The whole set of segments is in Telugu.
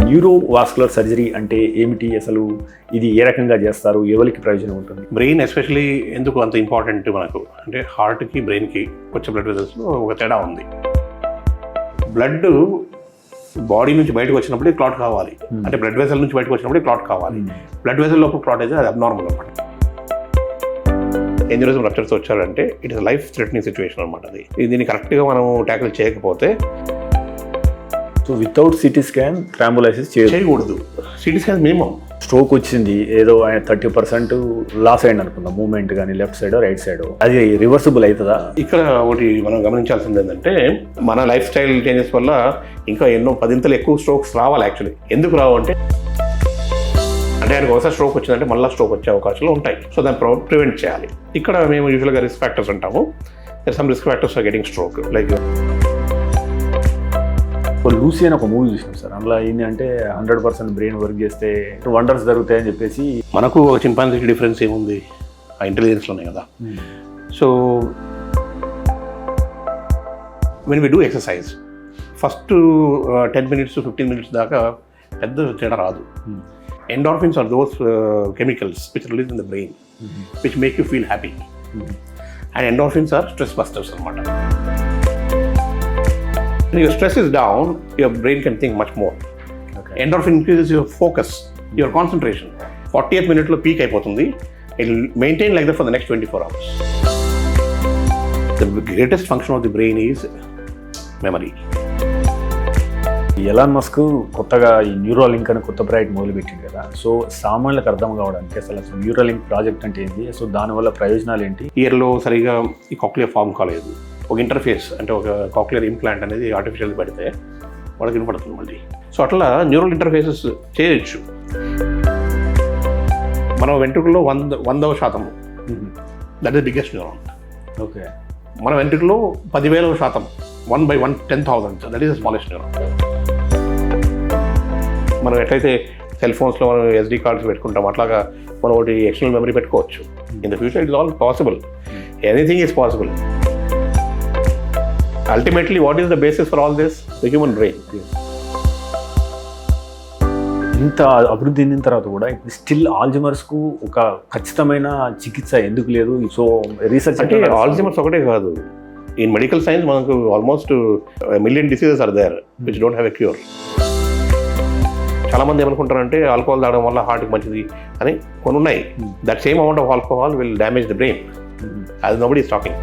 న్యూరోవాస్కులర్ సర్జరీ అంటే ఏమిటి, అసలు ఇది ఏ రకంగా చేస్తారు, ఎవరికి ప్రయోజనం ఉంటుంది? బ్రెయిన్ ఎస్పెషలీ ఎందుకు అంత ఇంపార్టెంట్ మనకు అంటే హార్ట్కి బ్రెయిన్కి వచ్చే బ్లడ్ వెజల్స్లో ఒక తేడా ఉంది. బ్లడ్ బాడీ నుంచి బయటకు వచ్చినప్పుడే క్లాట్ కావాలి, అంటే బ్లడ్ వెజల్ నుంచి బయటకు వచ్చినప్పుడే క్లాట్ కావాలి. బ్లడ్ వెజల్ లోపల క్లాట్ అయితే అది అబ్నార్మల్ అనమాట. ఎన్యూరిజం రప్చర్స్ వచ్చారంటే it is life threatening situation అనమాట. అది దీన్ని కరెక్ట్గా మనం ట్యాకిల్ చేయకపోతే సో వితౌట్ సిటీ స్కాన్ ట్రాంబోలైసిస్ చేయకూడదు. CT scan minimum. స్ట్రోక్ వచ్చింది, ఏదో 30% లాస్ అయింది అనుకుందాం, మూవ్మెంట్ కానీ లెఫ్ట్ సైడ్ రైట్ సైడ్, అది రివర్సిబుల్ అవుతుందా? ఇక్కడ ఒకటి మనం గమనించాల్సింది ఏంటంటే మన లైఫ్ స్టైల్ చేంజెస్ వల్ల ఇంకా ఎన్నో 10 ఎక్కువ స్ట్రోక్స్ రావాలి. యాక్చువల్లీ ఎందుకు రావు అంటే ఆయనకు ఒకసారి స్ట్రోక్ వచ్చిందంటే మళ్ళీ స్ట్రోక్ వచ్చే అవకాశాలు ఉంటాయి. సో దాన్ని ప్రివెంట్ చేయాలి. ఇక్కడ మేము యూజువల్గా రిస్క్ ఫ్యాక్టర్స్ అంటాము. Some risk factors are getting stroke. Like Lucy అని ఒక మూవీ చూసినాం సార్, అందులో ఏంటి అంటే 100% బ్రెయిన్ వర్క్ చేస్తే వండర్స్ జరుగుతాయని చెప్పేసి. మనకు చింపాంజీకి డిఫరెన్స్ ఏముంది? ఆ ఇంటెలిజెన్స్లోనే కదా. So when we do exercise first 10 minutes to 15 minutes దాకా పెద్ద తేడా రాదు. Endorphins are those chemicals which release in the brain, which make you feel happy. And endorphins are stress busters అనమాట. When your stress is down, your brain can think much more. Okay. Endorphin increases your focus, your concentration. 40th minute లో పీక్ అయిపోతుంది. It will maintain like that for the next 24 hours. The greatest function of the brain is memory. Elon Musk కొత్తగా ఈ న్యూరోలింక్ అని కొత్త ప్రాజెక్ట్ మొదలుపెట్టింది కదా. సో సామాన్యులకు అర్థం కావడానికి అసలు న్యూరోలింక్ ప్రాజెక్ట్ అంటే ఏంటి, సో దానివల్ల ప్రయోజనాలు ఏంటి? ఇయర్లో సరిగా ఈ కాక్లియర్ ఫామ్ కాలేదు. ఒక ఇంటర్ఫేస్ అంటే ఒక కాక్లియర్ ఇంప్లాంట్ అనేది ఆర్టిఫిషియల్ పెడితే వాళ్ళకి వినపడుతుంది మళ్ళీ. సో అట్లా న్యూరల్ ఇంటర్ఫేసెస్ చేయొచ్చు. మన వెంట్రుకల్లో 100% that is biggest neuron. Okay. మన వెంట్రుకలో 10,000% 1/10,000 that is the smallest neuron. మనం ఎట్లయితే సెల్ ఫోన్స్లో మనం SD కార్డ్స్ పెట్టుకుంటాం అట్లాగా మనం ఒకటి ఎక్స్టర్నల్ మెమరీ పెట్టుకోవచ్చు. In the future it's all possible. Anything is possible. Ultimately, what is the basis for all this? The human brain. ఇంత అభివృద్ధి చెందిన తర్వాత కూడా ఇప్పుడు స్టిల్ ఆల్జీమర్స్కు ఒక ఖచ్చితమైన చికిత్స ఎందుకు లేదు? సో రీసెర్చ్ అంటే ఆల్జీమర్స్ ఒకటే కాదు. ఇన్ మెడికల్ సైన్స్ మనకు almost 1 million diseases are there which don't have a cure. చాలా మంది ఏమనుకుంటారంటే ఆల్కహాల్ తాగడం వల్ల హార్ట్కి మంచిది అని కొన్ని ఉన్నాయి. That same amount of alcohol will damage the brain. అది నోబడీ ఈస్ టాకింగ్.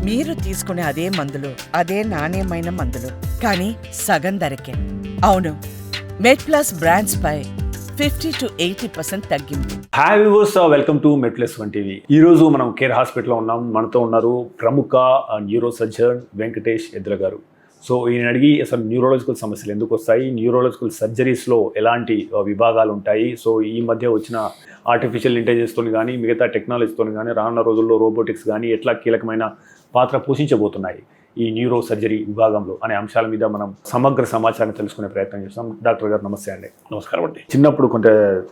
మీరు తీసుకునే అదే మందులు, అదే నాణ్యమైన మందులు, కానీ సగం ధరకే. అవును, మెడ్ప్లస్ బ్రాండ్స్ పై 50 to 80% తగ్గింది. Hi viewers, welcome to MedPlus one TV. ఈ రోజు మనం కేర్ హాస్పిటల్లో ఉన్నాం. మనతో ఉన్నారు ప్రముఖ న్యూరో సర్జన్ వెంకటేష్ ఎద్దుల గారు. సో ఈయన అడిగి అసలు న్యూరోలాజికల్ సమస్యలు ఎందుకు వస్తాయి, న్యూరోలాజికల్ సర్జరీస్లో ఎలాంటి విభాగాలు ఉంటాయి, సో ఈ మధ్య వచ్చిన ఆర్టిఫిషియల్ ఇంటెలిజెన్స్తో కానీ మిగతా టెక్నాలజీతో కానీ రానున్న రోజుల్లో రోబోటిక్స్ కానీ ఎట్లా కీలకమైన పాత్ర పోషించబోతున్నాయి ఈ న్యూరో సర్జరీ విభాగంలో అనే అంశాల మీద మనం సమగ్ర సమాచారం తెలుసుకునే ప్రయత్నం చేస్తాం. డాక్టర్ గారు నమస్తే అండి. నమస్కారం అండి. చిన్నప్పుడు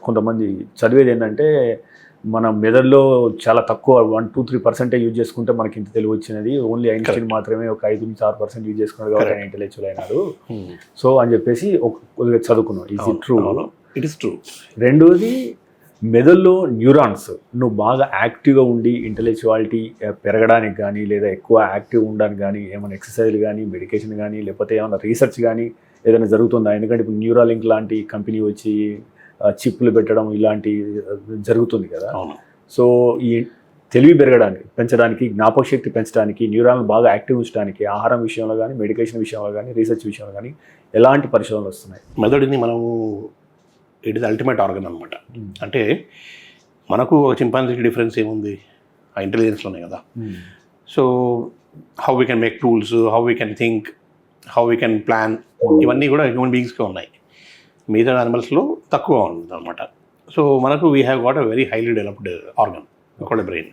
కొంతమంది చదివేది ఏంటంటే మన మెదడులో చాలా తక్కువ 1-2-3% యూజ్ చేసుకుంటే మనకి ఇంత తెలివి వచ్చినది, ఓన్లీ ఐన్స్టీన్ మాత్రమే ఒక 5-6% యూజ్ చేసుకున్నాడు కాబట్టి ఆయన ఇంటెలెక్చువల్ అయినాడు సో అని చెప్పేసి కొద్దిగా చదువుకున్నాం. Is it true? It is true. రెండోది, మెదడులో న్యూరాన్స్ నువ్వు బాగా యాక్టివ్గా ఉండి ఇంటెలెక్చువాలిటీ పెరగడానికి కానీ లేదా ఎక్కువ యాక్టివ్ ఉండడానికి కానీ ఏమైనా ఎక్సర్సైజ్లు కానీ మెడికేషన్ కానీ లేకపోతే ఏమైనా రీసెర్చ్ కానీ ఏదైనా జరుగుతుందా? ఎందుకంటే ఇప్పుడు న్యూరాలింక్ లాంటి కంపెనీ వచ్చి చిప్లు పెట్టడం ఇలాంటి జరుగుతుంది కదా. సో ఈ తెలివి పెంచడానికి జ్ఞాపక శక్తి పెంచడానికి న్యూరాన్ బాగా యాక్టివ్ ఉంచడానికి ఆహారం విషయంలో కానీ మెడికేషన్ విషయంలో కానీ రీసెర్చ్ విషయంలో కానీ ఎలాంటి పరిశోధనలు వస్తున్నాయి? మెదడుని మనము ఇట్ ఈస్ అల్టిమేట్ ఆర్గన్ అనమాట. అంటే మనకు చింపాంజీకి డిఫరెన్స్ ఏముంది? ఆ ఇంటెలిజెన్స్లోనే కదా. So how we can make tools, how we can think, how we can plan, ఇవన్నీ కూడా హ్యూమన్ బీయింగ్స్కే ఉన్నాయి. మిగతా యానిమల్స్లో తక్కువ ఉంది అనమాట. సో మనకు we have got a very highly developed organ కూడా బ్రెయిన్.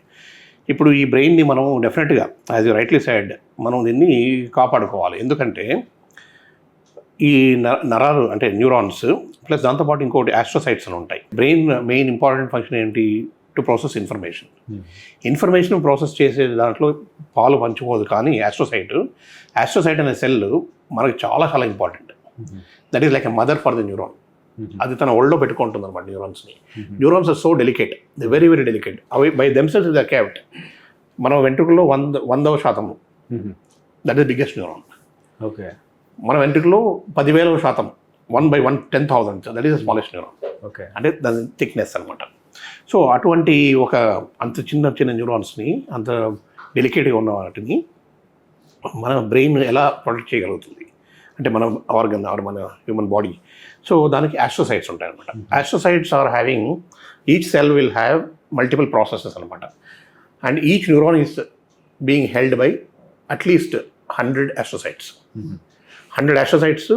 ఇప్పుడు ఈ బ్రెయిన్ని మనం డెఫినెట్గా యాజ్ యూ రైట్లీ సైడ్ మనం దీన్ని కాపాడుకోవాలి. ఎందుకంటే ఈ నరాలు అంటే న్యూరాన్స్ ప్లస్ దాంతోపాటు ఇంకోటి ఆస్ట్రోసైట్స్ అని ఉంటాయి. బ్రెయిన్ మెయిన్ ఇంపార్టెంట్ ఫంక్షన్ ఏంటి? To process information. Information process చేసే దాంట్లో పాలు పంచుకోదు, కానీ యాస్ట్రోసైట్ అనే సెల్ మనకి చాలా చాలా important. That is like a mother for the neuron. అది తన ఒళ్ళో పెట్టుకుంటుంది అనమాట న్యూరాన్స్ని. Neurons are so delicate, the very very delicate. అవి by themselves they are kept. మన వెంట్రుకల్లో 100% that is biggest neuron. Okay. మన వెంట్రుకలో 10,000%, 1/10,000, that is the smallest neuron. Okay. అంటే దాని థిక్నెస్ అనమాట. సో అటువంటి ఒక అంత చిన్న చిన్న న్యూరాన్స్ని, అంత డెలికేట్గా ఉన్న వాటిని మన బ్రెయిన్ ఎలా ప్రొటెక్ట్ చేయగలుగుతుంది అంటే మన ఆర్గన్ ఆర్ మన హ్యూమన్ బాడీ. సో దానికి యాస్ట్రోసైట్స్ ఉంటాయి అనమాట. Astrocytes are having, each cell will have multiple processes అనమాట. And each neuron is being held by at least 100 astrocytes. 100 astrocytes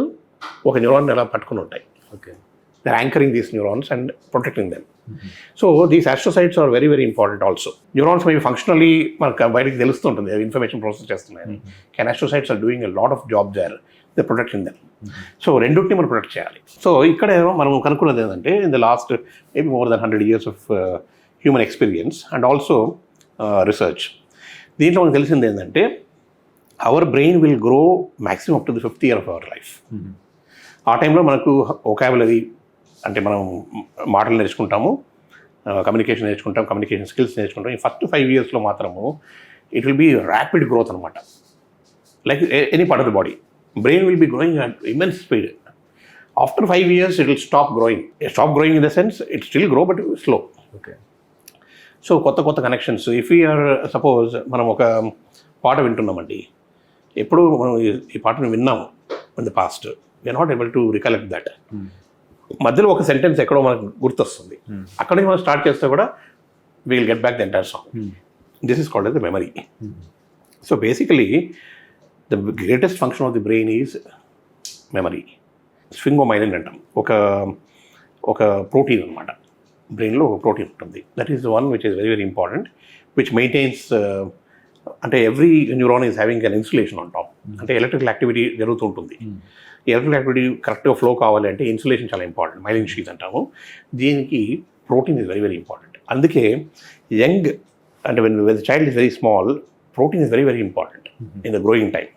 ఒక న్యూరాన్ ఎలా పట్టుకుని ఉంటాయి. Okay. They are anchoring these neurons and protecting them. So these astrocytes are very very important also. Neurons maybe functionally మనకు బయటకు తెలుస్తుంటుంది ఇన్ఫర్మేషన్ ప్రాసెస్ చేస్తున్నాయి. Can astrocytes are doing a lot of job there, they protecting them. So రెండింటిని మనం ప్రొటెక్ట్ చేయాలి. సో ఇక్కడ మనం కనుక్కున్నది ఏంటంటే in the last maybe more than 100 years of human experience and also research, దీంట్లో మనకు తెలిసింది ఏంటంటే our brain will grow maximum up to the 5th year of our life. ఆ టైంలో మనకు ఒకాబులరీ అంటే మనం మాటలు నేర్చుకుంటాము, కమ్యూనికేషన్ నేర్చుకుంటాం, కమ్యూనికేషన్ స్కిల్స్ నేర్చుకుంటాం. ఈ ఫస్ట్ 5 yearsలో మాత్రము it will be rapid growth అనమాట. Like any part of the body, brain will be growing at immense speed. After 5 years it will stop growing in the sense it still grow but slow. Okay. So కొత్త కొత్త కనెక్షన్స్. ఇఫ్ యూఆర్ సపోజ్ మనం ఒక పాట వింటున్నామండి, ఎప్పుడు మనం ఈ పాటను విన్నాము in the past, we are not able to recollect that. మధ్యలో ఒక సెంటెన్స్ ఎక్కడో మనకు గుర్తొస్తుంది, అక్కడ నుంచి మనం స్టార్ట్ చేస్తే కూడా we will get back the entire song. This is called as the memory. So basically the greatest function of the brain is memory. Sphingomyelin అంటాం, ఒక ప్రోటీన్ అనమాట. బ్రెయిన్లో ఒక ప్రోటీన్ ఉంటుంది, that is one which is very very important, which maintains అంటే every neuron is having an insulation on top. అంటే ఎలక్ట్రికల్ యాక్టివిటీ జరుగుతుంటుంది. ఎలక్ట్రికల్ యాక్టివిటీ కరెక్ట్గా ఫ్లో కావాలి అంటే ఇన్సులేషన్ చాలా ఇంపార్టెంట్, మైలిన్ షీత్ అంటాము. దీనికి protein is very very important. అందుకే యంగ్ అంటే when the child is very small, protein is very very important in the growing time,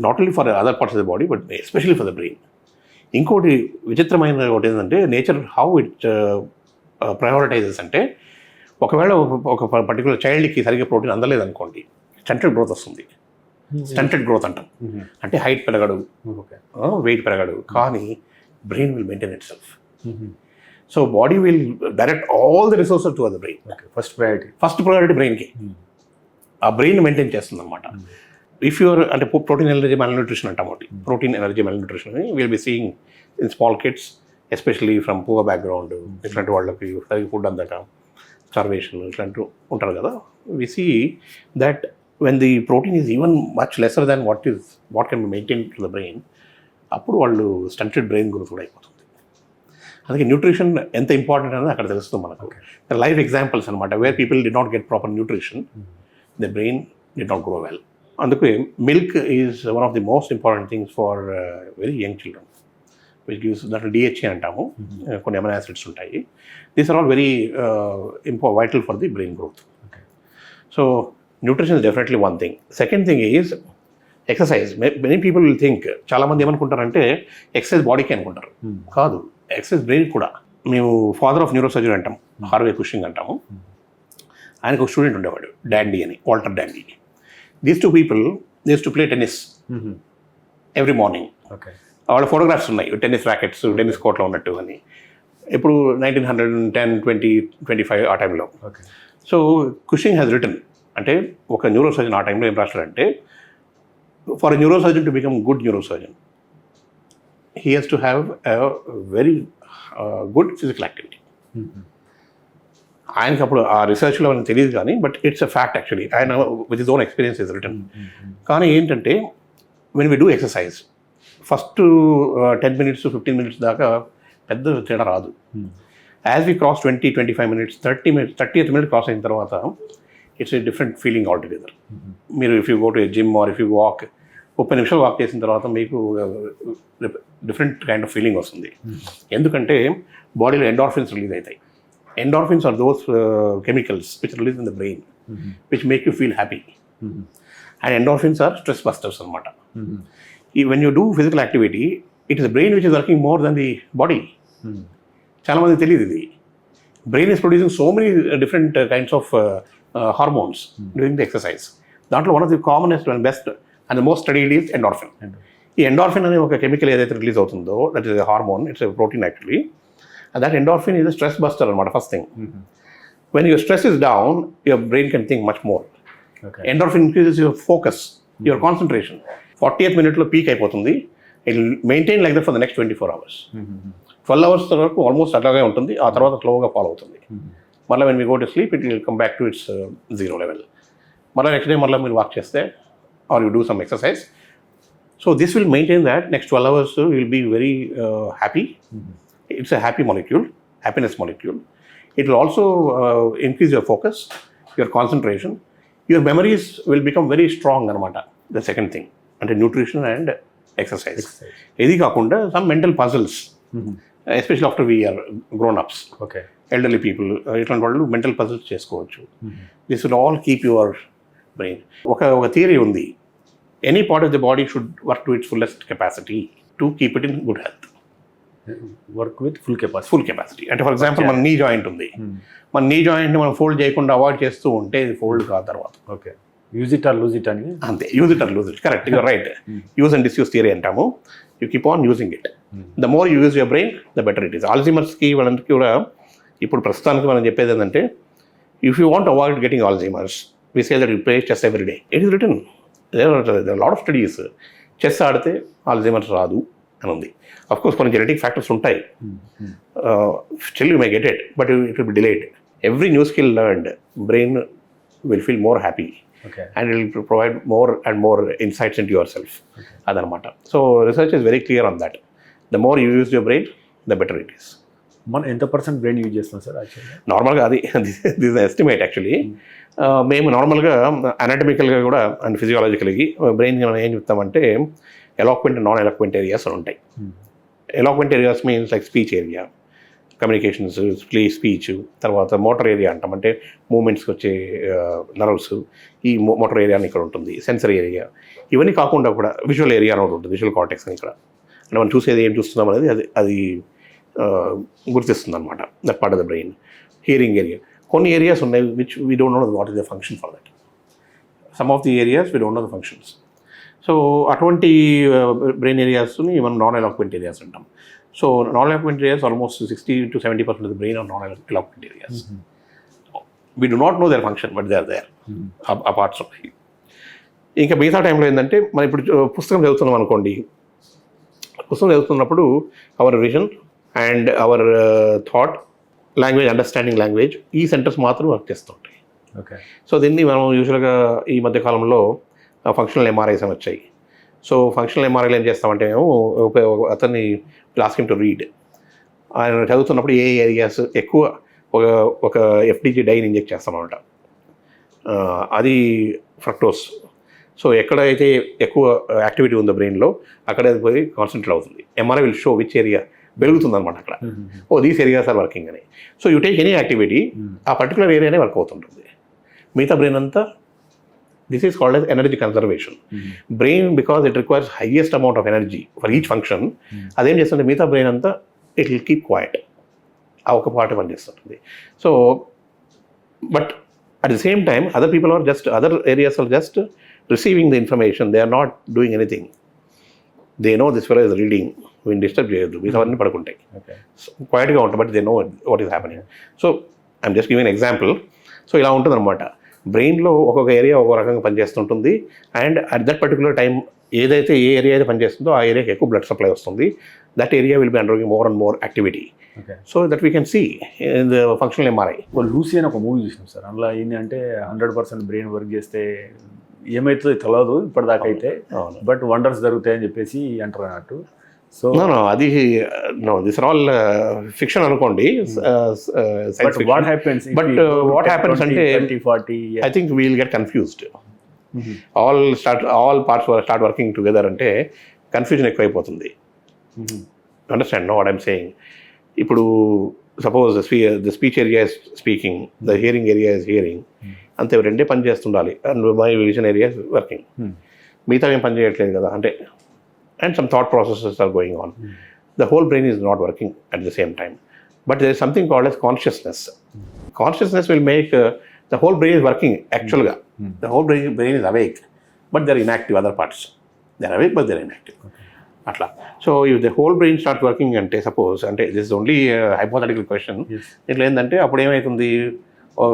not only for other parts of the body but especially for the brain. ఇంకోటి విచిత్రమైన ఒకటి ఏంటంటే నేచర్ హౌ ఇట్ ప్రయారిటైజెస్ అంటే ఒకవేళ ఒక పర్టికులర్ చైల్డ్కి సరిగ్గా ప్రోటీన్ అందలేదు అనుకోండి, స్టంటెడ్ గ్రోత్ వస్తుంది. స్టంటెడ్ గ్రోత్ అంటాం, అంటే హైట్ పెరగడు, వెయిట్ పెరగడు, కానీ brain will maintain itself. So body will direct all the resources to the brain. First priority బ్రెయిన్కి. ఆ బ్రెయిన్ మెయింటైన్ చేస్తుంది అనమాట. ఇఫ్ యూఆర్ అంటే ప్రోటీన్ ఎనర్జీ మ్యాల్న్యూట్రిషన్ అంటాం ఒకటి, protein energy malnutrition will be seeing in small kids, especially from poor background, ఇట్లాంటి వాళ్ళకి సరిగ్గా ఫుడ్ అందక, స్టార్వేషన్ ఇట్లాంటివి ఉంటారు కదా. We see that when the protein is even much lesser than what can be maintained to the brain, అప్పుడు వాళ్ళు స్టంటెడ్ బ్రెయిన్ గ్రోత్ కూడా అయిపోతుంది. అందుకే న్యూట్రిషన్ ఎంత ఇంపార్టెంట్ అనేది అక్కడ తెలుస్తుంది మనకు. లైవ్ ఎగ్జాంపుల్స్ అనమాట, where people D not get proper nutrition, the brain do not grow well. అందుకే milk is one of the most important things for very young children, which gives దాంట్లో DHA అంటాము, కొన్ని అమైనో యాసిడ్స్ ఉంటాయి. These are all very vital for the brain growth. So nutrition is definitely one thing. Second thing is exercise. Many people will think, చాలామంది ఏమనుకుంటారంటే ఎక్సర్సైజ్ బాడీకి అనుకుంటారు, కాదు, ఎక్సర్సైజ్ బ్రెయిన్ కూడా. మేము ఫాదర్ ఆఫ్ న్యూరో సర్జరీ అంటాం, హార్వే కుషింగ్ అంటాము. ఆయనకు ఒక స్టూడెంట్ ఉండేవాడు, డాండీ అని, Walter Dandy. These 2 people they used to play tennis every morning. వాళ్ళ ఫోటోగ్రాఫ్స్ ఉన్నాయి, టెన్నిస్ ర్యాకెట్స్ టెన్నిస్ కోర్ట్లో ఉన్నట్టు అని. ఇప్పుడు 1910, 20, 25 ఆ టైంలో. సో కుషింగ్ హ్యాస్ రిటన్, అంటే ఒక న్యూరో సర్జన్ ఆ టైంలో ఏం రాస్తాడంటే, for a neuro surgeon to become good neuro surgeon he has to have a very good physical activity. ఆయనకి అప్పుడు ఆ రీసెర్చ్లో మనకు తెలియదు కానీ, but it's a fact actually. ఆయన with his own experience is written. కానీ ఏంటంటే when we do exercise, first 10 minutes to 15 minutes దాకా పెద్ద తేడా రాదు. As we cross 20-25 minutes, 30th minute cross అయిన తర్వాత it's a different feeling all together. మీరు if you go to a gym or if you walk, 30 నిమిషాలు వాక్ చేసిన తర్వాత మీకు డిఫరెంట్ కైండ్ ఆఫ్ ఫీలింగ్ వస్తుంది. ఎందుకంటే బాడీలో ఎండార్ఫిన్స్ రిలీజ్ అవుతాయి. Endorphins are those chemicals which are released in the brain, which make you feel happy. And endorphins are stress busters anamata. When you do physical activity, it is the brain which is working more than the body. చాలా మంది తెలియదు ఇది. Brain is producing so many different kinds of hormones during the exercise. దాంట్లో one of the commonest and best and the most studied is endorphin. ఈ ఎండార్ఫిన్ అనే ఒక కెమికల్ ఏదైతే రిలీజ్ అవుతుందో, that is hormone, it's protein actually. That endorphin is a stress buster అనమాట. First thing, when your stress is down, your brain can think much more. Endorphin increases your focus, your concentration. 40th minute peak అయిపోతుంది. It will maintain like that for the next 24 hours. 12 hours వరకు ఆల్మోస్ట్ అట్లాగే ఉంటుంది. ఆ తర్వాత స్లోగా ఫాలో అవుతుంది. మళ్ళీ when we go to sleep, it will come back to its zero level. మళ్ళీ నెక్స్ట్ డే మళ్ళీ మీరు వాక్ చేస్తే or you do some exercise, so this will maintain that next 12 hours will be very happy. It's a happy molecule, happiness molecule. It will also increase your focus, your concentration, your memories will become very strong అనమాట. ద సెకండ్ థింగ్ అంటే న్యూట్రిషన్ అండ్ ఎక్సర్సైజ్. ఇది కాకుండా some mental puzzles, especially after we are grown ups, elderly people, ఇట్లాంటి వాళ్ళు మెంటల్ పజిల్స్ చేసుకోవచ్చు. This will all keep your brain. ఒక థియరీ ఉంది, any part of the body should work to its fullest capacity to keep it in good health. Work with full capacity. అంటే ఫర్ ఎగ్జాంపుల్ మన నీ జాయింట్ ఉంది, మన నీ జాయింట్ని మనం ఫోల్డ్ చేయకుండా అవాయిడ్ చేస్తూ ఉంటే ఇది ఫోల్డ్ కాదు తర్వాత. Okay, use it or lose it అని. అంతే, use it or lose it. Correct, you're right. Use and disuse theory అంటాము. You keep on using it. The more you use your brain, the better it is. ఆల్జీమర్స్కి వాళ్ళకి కూడా ఇప్పుడు ప్రస్తుతానికి మనం చెప్పేది ఏంటంటే, if you want avoid getting Alzheimer's, we say that you play chess every day. It is written, lot of studies. Chess ఆడితే ఆల్జీమర్స్ రాదు అని ఉంది. అఫ్ కోర్స్ కొన్ని జెనెటిక్ ఫ్యాక్టర్స్ ఉంటాయి. Still you may get it, but it will B delayed. Every new skill learned, brain will feel more happy. And it will provide more and more insights into yourself. అదనమాట. So research is very clear on that. The more you use your brain, the better it is. మనం ఎంత పర్సెంట్ బ్రెయిన్ యూజ్ చేస్తున్నాం సార్ యాక్చువల్గా? నార్మల్గా అది దిస్ ఎస్టిమేట్ యాక్చువల్లీ. మేము నార్మల్గా అనాటమికల్గా కూడా అండ్ ఫిజియాలజికల్గా బ్రెయిన్కి మనం ఏం చెప్తామంటే ఎలాక్వెంట్, నాన్ ఎలాక్వెంట్ ఏరియాస్ అని ఉంటాయి. Eloquent areas means like speech area, communications, speech. తర్వాత మోటార్ ఏరియా అంటాం, అంటే మూమెంట్స్కి వచ్చే నర్వ్స్. ఈ మోటార్ ఏరియా అని ఇక్కడ ఉంటుంది. Sensory area. ఇవన్నీ కాకుండా కూడా విజువల్ ఏరియా అని ఒకటి ఉంటుంది, విజువల్ కార్టెక్స్ అని. ఇక్కడ అంటే మనం చూసేది ఏం చూస్తున్నాం అనేది అది గుర్తిస్తుంది అనమాట. That part of the brain. Hearing area. కొన్ని ఏరియాస్ ఉన్నాయి which we don't know what is the function for that. Some of the areas we don't know the functions. So అటువంటి బ్రెయిన్ ఏరియాస్ని మనం నాన్ ఎలాక్వెంట్ ఏరియాస్ అంటాం. So non-eloquent areas, almost 60 to 70% of the brain are non-eloquent areas. We do not know their function, but they are there. A parts of it. ఇంకా మిగతా టైంలో ఏంటంటే, మనం ఇప్పుడు పుస్తకం చదువుతున్నాం అనుకోండి. పుస్తకం చదువుతున్నప్పుడు hour vision and our thought, language, understanding language, ఈ సెంటర్స్ మాత్రం వర్క్ చేస్తుంటాయి. ఓకే. సో దీన్ని మనం యూజువల్గా ఈ మధ్యకాలంలో ఫంక్షనల్ ఎంఆర్ఐస్ అని వచ్చాయి. సో ఫంక్షనల్ ఎంఆర్ఐలు ఏం చేస్తామంటే, మేము అతన్ని ఆస్క్ హిమ్ టు రీడ్. ఆయన చదువుతున్నప్పుడు ఏ ఏరియాస్ ఎక్కువ ఒక ఎఫ్డిజి డైని ఇంజెక్ట్ చేస్తామన్నమాట. అది ఫ్రక్టోస్. సో ఎక్కడైతే ఎక్కువ యాక్టివిటీ ఉందో బ్రెయిన్లో, అక్కడ అది పోయి కాన్సన్ట్రేట్ అవుతుంది. MRI will show which area పెరుగుతుంది అనమాట అక్కడ. దీస్ ఏరియాస్ ఆర్ వర్కింగ్ అని. So you take any activity, ఆ పర్టికులర్ ఏరియానే వర్క్ అవుతుంటుంది. మిగతా బ్రెయిన్ అంతా, this is called as energy conservation. Brain, because it requires highest amount of energy for each function, అదేం చేస్తుంటే మిగతా బ్రెయిన్ అంతా ఇట్ విల్ కీప్ క్వైట్. ఆ ఒక పార్ట్ పనిచేస్తుంటుంది. So but at the same time other people are just, other areas are just receiving the information. They are not doing anything. They know this fellow is reading, వీళ్ళు డిస్టర్బ్ చేయొద్దు, మిగతావన్నీ పడుకుంటాయి, క్వైట్గా ఉంటాయి. But they know what is happening. So I'm just giving example. So ఇలా ఉంటుంది అనమాట. బ్రెయిన్లో ఒక్కొక్క ఏరియా ఒక్కొక్క రకంగా పనిచేస్తుంటుంది. And at that particular time ఏదైతే ఏ ఏరియా అయితే పనిచేస్తుందో ఆ ఏరియాకి ఎక్కువ బ్లడ్ సప్లై వస్తుంది. That area will be undergoing more and more activity. So that we can see in the functional MRI. Lucy అని ఒక మూవీ చూసినాం సార్. అందులో ఏంటంటే 100% బ్రెయిన్ వర్క్ చేస్తే ఏమవుతుందో తెలియదు ఇప్పటిదాకా అయితే, బట్ వండర్స్ జరుగుతాయని చెప్పేసి అంటారు అన్నట్టు. సో అది దిస్ ఆర్ ఆల్ ఫిక్షన్ అనుకోండి. వాట్ హ్యాపెన్స్ అంటే I think we'll get confused. All parts start working together అంటే కన్ఫ్యూజన్ ఎక్కువైపోతుంది. Understand know what I'm saying. ఇప్పుడు suppose the speech area is speaking, the hearing area is hearing, అంతే రెండే పని చేస్తుండాలి. And my vision area is working. మిగతా ఏం పని చేయట్లేదు కదా అంటే. And some thought processes are going on. The whole brain is not working at the same time. But there is something called as consciousness. Consciousness will make the whole brain is working actually. The whole brain is awake, but they're inactive other parts. They're awake, but they're inactive. Atla. So if the whole brain starts working ante suppose ante this is only a hypothetical question. Itla endante appudu em aitundi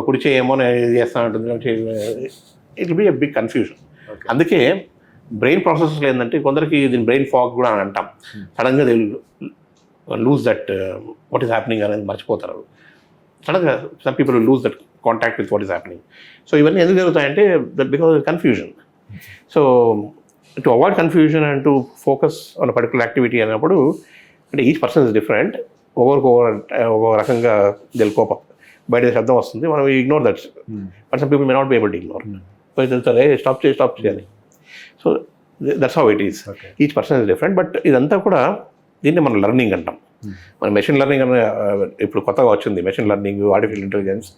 kudi cheyemo chestha untundi, it will be a big confusion. Anduke brain processes lo endante kondariki din brain fog kuda antam. Suddenly they will lose that what is happening anedi marchipotaru. Suddenly some people will lose that contact with what is happening. So ఇవన్నీ ఎందుకు జరుగుతాయంటే that because of confusion. So to avoid confusion and to focus on a particular activity అన్నప్పుడు అంటే each person is different. ఒక్కొక్క రకంగా they'll cope up. బయట శబ్దం వస్తుంది, మనం ignore that. But some people may not be able to ignore. బయట వెళ్తారే స్టాప్ చేయాలి. So that's how it is. Each person is different. But ఇదంతా కూడా దీన్ని మనం లెర్నింగ్ అంటాం. మన మెషిన్ లెర్నింగ్ అనే ఇప్పుడు కొత్తగా వచ్చింది. Machine learning, artificial intelligence,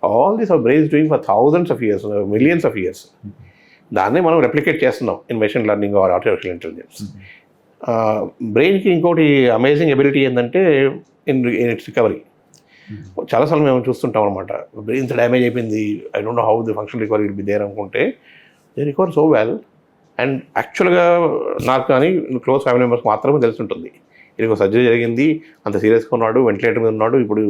all these are brains doing for thousands of years, millions of years. దాన్నే మనం రెప్లికేట్ చేస్తున్నాం in machine learning or artificial intelligence. బ్రెయిన్కి ఇంకోటి అమేజింగ్ ఎబిలిటీ ఏంటంటే ఇన్ ఇట్స్ రికవరీ. చాలాసార్లు మేము చూస్తుంటాం అనమాట, బ్రెయిన్స్ డ్యామేజ్ అయిపోయింది, I don't know how the function recovery will be there అనుకుంటే they recover so well. And యాక్చువల్గా నాకు కానీ క్లోజ్ ఫ్యామిలీ మెంబర్స్ మాత్రమే తెలుసుంటుంది, ఇది ఒక సర్జరీ జరిగింది, అంత సీరియస్గా ఉన్నాడు, వెంటిలేటర్ మీద ఉన్నాడు, ఇప్పుడు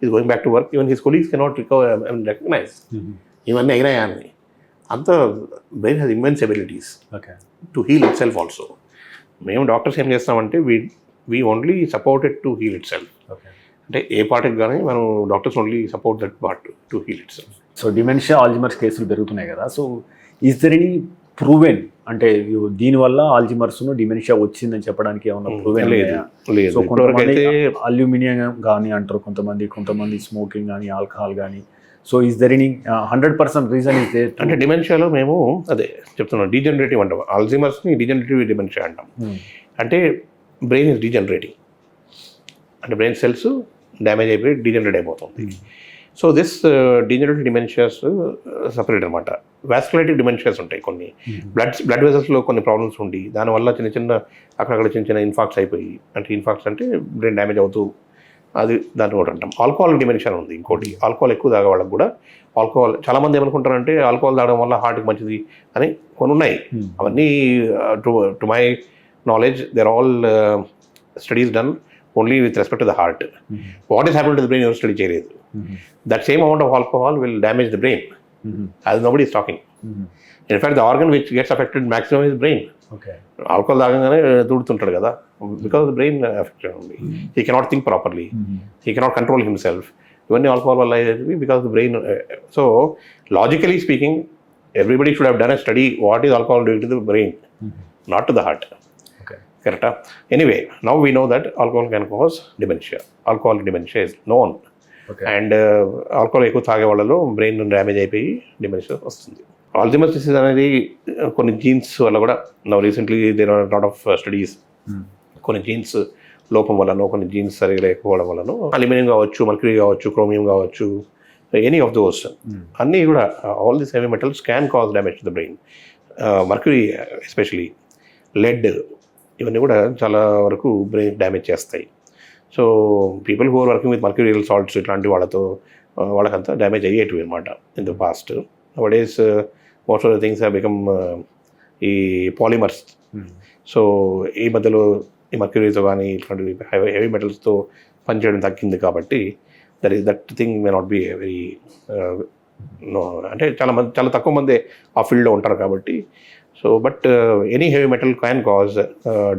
is going back to work, even his colleagues cannot recognise ఇవన్నీ అయినాయని. అంత brain has immense abilities to heal itself also. మేము డాక్టర్స్ ఏం చేస్తామంటే we only supported to heal itself. అంటే ఏ పార్ట్కి కానీ మనం doctors only support that part to heal itself. So dementia, Alzheimer's కేసులు పెరుగుతున్నాయి కదా, so is there any proven అంటే దీనివల్ల ఆల్జిమర్స్ను డిమెన్షియా వచ్చిందని చెప్పడానికి ఏమన్నా ప్రూవెన్ లేదు. సో కొంతమంది అల్యూమినియం కానీ అంటారు, కొంతమంది స్మోకింగ్ కానీ, ఆల్కహాల్ కానీ. So is there any 100% reason is there? అంటే డిమెన్షియాలో మేము అదే చెప్తున్నాం, డీజనరేటివ్ అంటాం. ఆల్జిమర్స్ని డీజనరేటివ్ డిమెన్షియా అంటాం. అంటే బ్రెయిన్ ఇస్ డీజనరేటింగ్, అంటే బ్రెయిన్ సెల్స్ డ్యామేజ్ అయిపోయి డీజనరేట్ అయిపోతుంది. So this degenerative dementias separate అనమాట. వాస్కులేటివ్ డిమెన్షియాస్ ఉంటాయి కొన్ని, బ్లడ్ వెజల్స్లో కొన్ని ప్రాబ్లమ్స్ ఉండి దానివల్ల చిన్న అక్కడక్కడ చిన్న ఇన్ఫాక్ట్స్ అయిపోయి, అంటే ఇన్ఫాక్ట్స్ అంటే బ్రెయిన్ డ్యామేజ్ అవుతూ, అది దాన్ని కూడా అంటాం. ఆల్కహాల్ డిమెన్షియా ఉంది ఇంకోటి. ఆల్కహాల్ ఎక్కువ తాగే వాళ్ళకి కూడా ఆల్కహాల్, చాలామంది ఏమనుకుంటారంటే ఆల్కహాల్ తాగడం వల్ల హార్ట్కి మంచిది అని కొన్ని ఉన్నాయి. అవన్నీ to my knowledge there all studies done only with respect to the heart. What is happen to the brain ఎవరు స్టడీ చేయలేదు. That same amount of alcohol will damage the brain, as nobody is talking. In fact, the organ which gets affected maximum is brain. Alcohol తాగగానే దూడుతుంటాడు కదా, because the brain affected only. He cannot think properly. He cannot control himself. ఇవన్నీ ఆల్కహాల్ వల్ల because the brain. So logically speaking, everybody should have done a study what is alcohol doing to the brain, not to the heart. Correct? Anyway, now we know that alcohol can cause dementia. Alcoholic dementia is known. And alcohol ఎక్కువ తాగే వాళ్ళలో బ్రెయిన్ డ్యామేజ్ అయిపోయి డిమెన్షియా వస్తుంది. ఆల్జిమర్స్ డిసీజ్ అనేది కొన్ని జీన్స్ వల్ల కూడా, now recently there are lot of studies, కొన్ని జీన్స్ లోపం వల్లనో, కొన్ని జీన్స్ సరిగ్గా లేకపోవడం వల్లనో, అల్యూమినియం కావచ్చు, మర్క్యూరీ కావచ్చు, క్రోమియం కావచ్చు, ఎనీ ఆఫ్ దోస్ అన్నీ కూడా, all these heavy metals can cause damage to the brain. Mercury especially, lead, ఇవన్నీ కూడా చాలా వరకు బ్రెయిన్ డ్యామేజ్ చేస్తాయి. So people who are working with mercurial salts ఇట్లాంటి వాళ్ళకంతా డ్యామేజ్ అయ్యేటివి అనమాట in the past. Nowadays most of the things have become ఈ పాలిమర్స్. సో ఈ మధ్యలో ఈ మర్క్యూరీతో కానీ ఇట్లాంటివి హెవీ మెటల్స్తో పనిచేయడం తగ్గింది కాబట్టి that thing may not be very అంటే చాలా తక్కువ మంది ఆ ఫీల్డ్లో ఉంటారు కాబట్టి. So, but any heavy metal can cause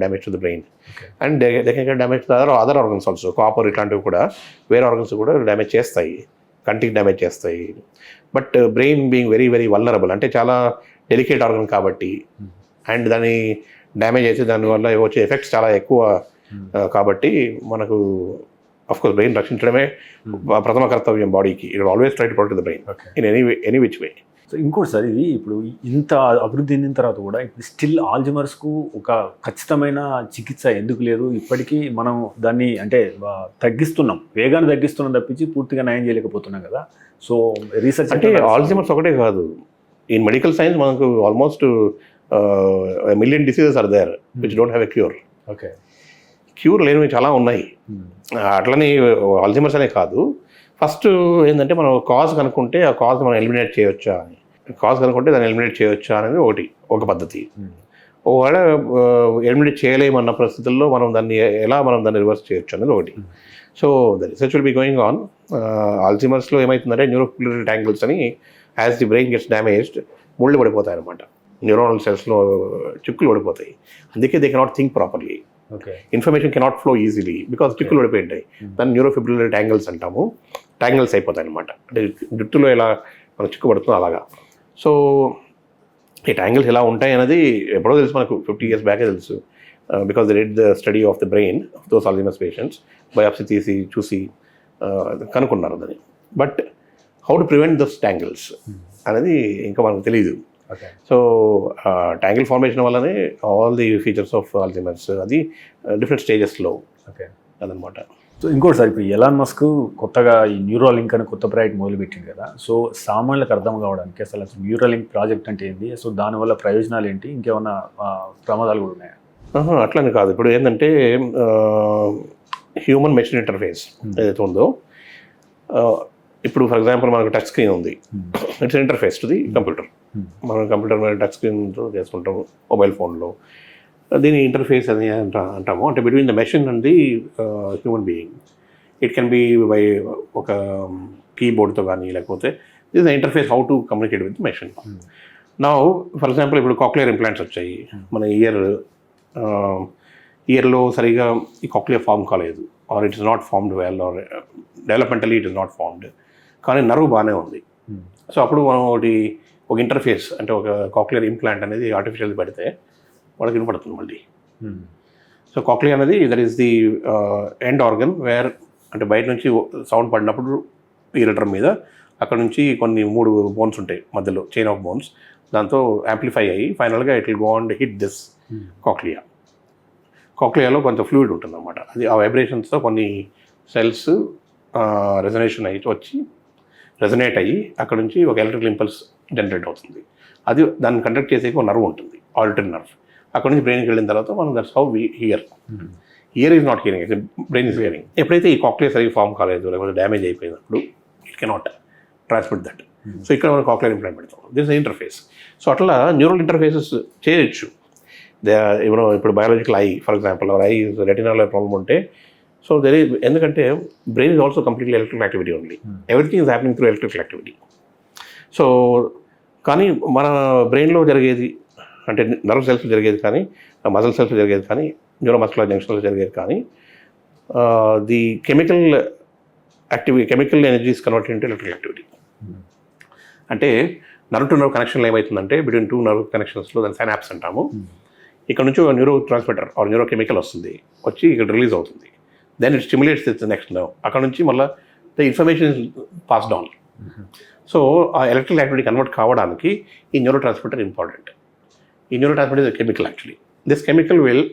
damage to the brain. And they can get damage to the other organs also. Copper ఇట్లాంటివి కూడా వేరే ఆర్గన్స్ కూడా డ్యామేజ్ చేస్తాయి, కంటికి డ్యామేజ్ చేస్తాయి. But brain being very very vulnerable, అంటే చాలా డెలికేట్ ఆర్గన్ కాబట్టి, అండ్ దాన్ని డ్యామేజ్ అయితే దానివల్ల వచ్చే ఎఫెక్ట్స్ చాలా ఎక్కువ కాబట్టి మనకు అఫ్కోర్స్ బ్రెయిన్ రక్షించడమే ప్రథమ కర్తవ్యం బాడీకి. It always try to protect the brain in any which way. So ఇంకోటి సార్, ఇది ఇప్పుడు ఇంత అభివృద్ధి చెందిన తర్వాత కూడా ఇప్పుడు స్టిల్ ఆల్జీమర్స్కు ఒక ఖచ్చితమైన చికిత్స ఎందుకు లేదు? ఇప్పటికీ మనం దాన్ని అంటే తగ్గిస్తున్నాం, వేగాన్ని తగ్గిస్తున్నాం తప్పించి పూర్తిగా నయం చేయలేకపోతున్నాం కదా. సో రీసెర్చ్ అంటే ఆల్జీమర్స్ ఒకటే కాదు, ఇన్ మెడికల్ సైన్స్ మనకు almost million diseases are there which don't have a cure. Okay, cure లేనివి చాలా ఉన్నాయి. అట్లని ఆల్జీమర్స్ అనే కాదు, ఫస్ట్ ఏంటంటే మనం కాజ్ కనుక్కుంటే ఆ కాజ్ మనం ఎలిమినేట్ చేయొచ్చా అని, కాజ్ కనుక్కుంటే దాన్ని ఎలిమినేట్ చేయొచ్చా అనేది ఒక పద్ధతి. ఒకవేళ ఎలిమినేట్ చేయలేమన్న పరిస్థితుల్లో మనం దాన్ని రివర్స్ చేయొచ్చు అనేది ఒకటి. So the research will be going on. ఆల్జీమర్స్లో ఏమవుతుందంటే న్యూరోఫిబ్రిల్లరీ ట్యాంగిల్స్ అని, as the brain gets damaged ముళ్ళు పడిపోతాయి అనమాట, న్యూరోనల్ సెల్స్లో చిక్కులు పడిపోతాయి. అందుకే they cannot think properly, information cannot flow easily because చిక్కులు పడిపోయి ఉంటాయి. దాన్ని న్యూరోఫిబ్రిల్లరీ ట్యాంగిల్స్ అంటాము. ట్యాంగిల్స్ అయిపోతాయి అనమాట, అంటే జుట్టులో ఎలా మన చిక్కు పడుతుందో అలాగా. సో ఈ ట్యాంగిల్స్ ఎలా ఉంటాయి అనేది ఎప్పుడో తెలుసు మనకు, 50 years బ్యాకే తెలుసు. Because they did the study of the brain of those Alzheimer's patients, biopsy తీసి చూసి కనుక్కున్నారు దాన్ని. But how to prevent those tangles అనేది ఇంకా మనకు తెలియదు. సో ట్యాంగిల్ ఫార్మేషన్ వల్లనే all the features of Alzheimer's అది డిఫరెంట్ స్టేజెస్లో అదనమాట. సో ఇంకోటి సార్, ఇప్పుడు ఎలాన్ మస్క్ కొత్తగా ఈ న్యూరోలింక్ అని కొత్త ప్రాజెక్ట్ మొదలుపెట్టింది కదా. సో సామాన్యులకు అర్థం కావడానికి అసలు న్యూరోలింక్ ప్రాజెక్ట్ అంటే ఏంటి, సో దానివల్ల ప్రయోజనాలు ఏంటి, ఇంకేమన్నా ప్రమాదాలు కూడా ఉన్నాయా? అట్లని కాదు, ఇప్పుడు ఏంటంటే హ్యూమన్ మెషిన్ ఇంటర్ఫేస్ ఏదైతే ఉందో, ఇప్పుడు ఫర్ ఎగ్జాంపుల్ మనకు టచ్ స్క్రీన్ ఉంది, it's interface to the computer. మనం కంప్యూటర్ మీద టచ్ స్క్రీన్తో చేసుకుంటాము మొబైల్ ఫోన్లో, దీని ఇంటర్ఫేస్ అని అంటాము. అంటే between the machine and the human being. It can be by ఒక కీబోర్డ్తో కానీ, లేకపోతే this the interface how to communicate with machine. నా ఫర్ ఎగ్జాంపుల్ ఇప్పుడు కాక్లియర్ ఇంప్లాంట్స్ వచ్చాయి, మన ఇయర్లో సరిగా ఈ కాక్లియర్ ఫామ్ కాలేదు, or it is not formed well, or developmentally it is not formed, కానీ నర్వ్ బాగానే ఉంది. సో అప్పుడు మనం ఒక ఇంటర్ఫేస్ అంటే ఒక కాక్లియర్ ఇంప్లాంట్ అనేది ఆర్టిఫిషియల్ పెడితే వాళ్ళకి వినపడుతుంది మళ్ళీ. సో కాక్లియర్ అనేది that is the end organ where, అంటే బయట నుంచి సౌండ్ పడినప్పుడు ఈరటర్ మీద అక్కడ నుంచి కొన్ని 3 బోన్స్ ఉంటాయి మధ్యలో, చైన్ ఆఫ్ బోన్స్, దాంతో యాంప్లిఫై అయ్యి ఫైనల్గా it will go and hit this cochlea. కాక్లియాలో కొంచెం ఫ్లూయిడ్ ఉంటుంది అన్నమాట, అది ఆ వైబ్రేషన్స్తో కొన్ని సెల్స్ రెజనేట్ అయ్యి అక్కడ నుంచి ఒక ఎలక్ట్రికల్ ఇంపల్స్ జనరేట్ అవుతుంది. అది దాన్ని కండక్ట్ చేసే ఒక నర్వ్ ఉంటుంది, ఆడిటరీ నర్వ్. అక్కడ నుంచి బ్రెయిన్కి వెళ్ళిన తర్వాత మనం that's how we hear. Ear is not hearing, brain is hearing. ఎప్పుడైతే ఈ కాక్లియర్ సరిగ్గా ఫామ్ కాలేదు, లేకపోతే డ్యామేజ్ అయిపోయినప్పుడు it cannot transmit that. So ఇక్కడ మనం కాక్లియర్ ఇంప్లాంట్ పెడతాం, దిస్ ఇంటర్ఫేస్. సో అట్లా న్యూరల్ ఇంటర్ఫేసెస్ చేయొచ్చు. ఇప్పుడు biological eye for example, eye retinal problem ఉంటే, సో ఎందుకంటే brain is also completely electrical activity only, everything is happening through electrical activity. So కానీ మన బ్రెయిన్లో జరిగేది అంటే నర్వ్ సెల్స్ జరిగేది కానీ, మజిల్ సెల్స్ జరిగేది కానీ, న్యూరోమస్కులర్ జంక్షన్లో జరిగేది కానీ, the chemical energies converted into electrical activity. అంటే నర్వ్ టు నర్వ్ కనెక్షన్లో ఏమవుతుందంటే బిట్వీన్ 2 నర్వ్ కనెక్షన్స్లో దాని సైనాప్స్ అంటాము. ఇక్కడ నుంచి neuro transmitter or neuro chemical వస్తుంది, వచ్చి ఇక్కడ రిలీజ్ అవుతుంది. Then it stimulates the next nerve. అక్కడ నుంచి మళ్ళీ the information is passed on. So ఆ ఎలక్ట్రికల్ యాక్టివిటీ కన్వర్ట్ కావడానికి ఈ న్యూరో ట్రాన్స్మిటర్ ఇంపార్టెంట్. ఈ neuro transmitter is chemical actually. This chemical will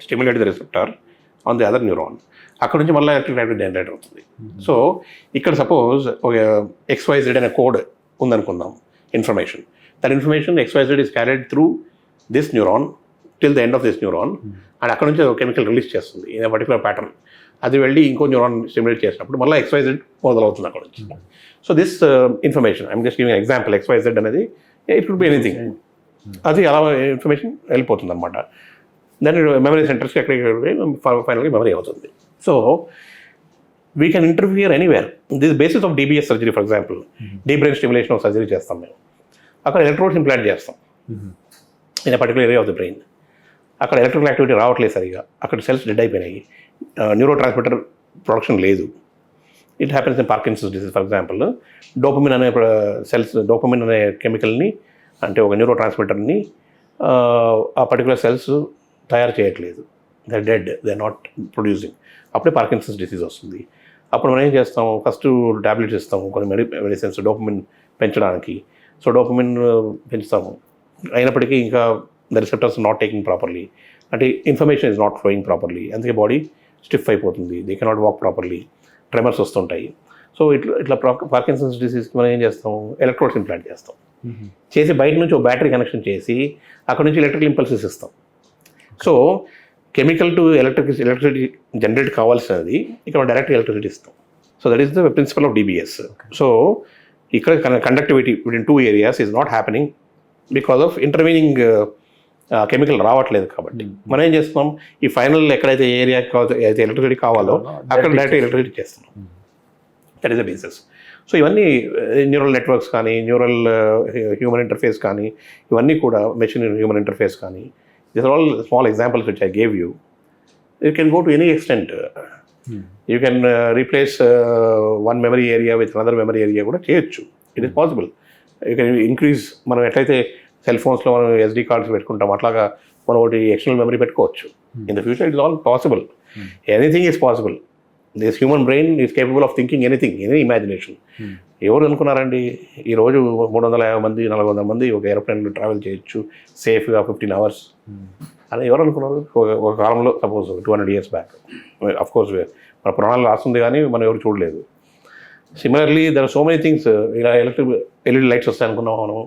stimulate the receptor on the other neuron. అక్కడ నుంచి మళ్ళీ ఎలక్ట్రికల్ యాక్టివిటీ జనరేట్ అవుతుంది. సో ఇక్కడ సపోజ్ ఒక XYZ అనే కోడ్ ఉందనుకుందాం, information. That information XYZ is carried through this neuron till the end of this neuron, and అక్కడ నుంచి కెమికల్ రిలీజ్ చేస్తుంది ఇన్ ఏ పర్టికులర్ ప్యాటర్న్. అది వెళ్ళి ఇంకో న్యూరాన్ స్టిమ్యులేట్ చేసినప్పుడు మళ్ళీ XYZ మొదలవుతుంది అక్కడ నుంచి. So this information, I'm just giving example, XYZ అనేది ఇట్ కుడ్ బి ఎనీథింగ్, అది అలా ఇన్ఫర్మేషన్ వెళ్ళిపోతుంది అనమాట. దెన్ మెమరీ సెంటర్స్కి ఎక్కడికి ఫైనల్గా మెమరీ అవుతుంది. So we can interfere anywhere. This basis of DBS surgery for example, deep brain stimulation of surgery చేస్తాం మేము. అక్కడ ఎలక్ట్రోడ్స్ ఇంప్లాంట్ చేస్తాం in a particular area of the brain. అక్కడ ఎలక్ట్రికల్ యాక్టివిటీ రావట్లేదు సరిగా, అక్కడ సెల్స్ డెడ్ అయిపోయినాయి, న్యూరో ట్రాన్స్మిటర్ ప్రొడక్షన్ లేదు. It happens in Parkinson's disease for example. Dopamine అనే కెమికల్ని, అంటే ఒక న్యూరో ట్రాన్స్మిటర్ని ఆ పర్టికులర్ సెల్స్ తయారు చేయట్లేదు, they dead, they not producing. అప్పుడే పార్కిన్సన్స్ డిసీజ్ వస్తుంది. అప్పుడు మనం ఏం చేస్తాము, ఫస్ట్ ట్యాబ్లెట్స్ ఇస్తాము, కొన్ని మెడిసిన్స్ డోపమిన్ పెంచడానికి. సో డోపమిన్ పెంచుతాము, అయినప్పటికీ ఇంకా the receptors not taking properly, అంటే information is not flowing properly, అందుకే బాడీ స్టిఫ్ అయిపోతుంది, they cannot walk properly, tremors వస్తుంటాయి. సో ఇట్లా పార్కిన్సన్స్ డిసీజ్కి మనం ఏం చేస్తాం, ఎలక్ట్రోడ్స్ ఇంప్లాంట్ చేస్తాం, చేసి బయట నుంచి ఒక బ్యాటరీ కనెక్షన్ చేసి అక్కడ నుంచి ఎలక్ట్రికల్ ఇంపల్సెస్ ఇస్తాం. So chemical to electricity generate కావాల్సినది ఇక్కడ డైరెక్ట్ ఎలక్ట్రిసిటీ ఇస్తాం. So that is the principle of DBS. So ఇక్కడ conductivity between 2 areas is not happening because of intervening chemical రావట్లేదు. కాబట్టి మనం ఏం చేస్తున్నాం, ఈ ఫైనల్ ఎక్కడైతే ఏరియా అయితే ఎలక్ట్రిసిటీ కావాలో అక్కడ డైరెక్ట్ ఎలక్ట్రిసిటీ చేస్తున్నాం. That is the basis. So ఇవన్నీ న్యూరల్ నెట్వర్క్స్ కానీ, న్యూరల్ హ్యూమన్ ఇంటర్ఫేస్ కానీ, ఇవన్నీ కూడా మెషిన్ హ్యూమన్ ఇంటర్ఫేస్ కానీ, these are all small examples which I gave you. You can go to any extent. You can replace one memory area with another memory area కూడా చేయొచ్చు. It is possible. You can increase, మనం ఎట్లయితే సెల్ ఫోన్స్లో మనం SD కార్డ్స్ పెట్టుకుంటాం అట్లాగా మనం ఒకటి ఎక్స్టర్నల్ మెమరీ పెట్టుకోవచ్చు. In the future it's all possible. Anything is possible. This human brain is capable of thinking anything, any imagination. ఎవరు అనుకున్నారండి ఈరోజు 350 మంది 400 మంది ఒక ఏరోప్లేన్లో ట్రావెల్ చేయొచ్చు సేఫ్గా 15 hours అని ఎవరు అనుకున్నారు? ఒక కాలంలో suppose 200 years back. Of course మన పురాణాలు రాస్తుంది కానీ మనం ఎవరు చూడలేదు. Similarly there are so many things. ఇలా LED లైట్స్ వస్తాయి అనుకున్నాం మనం.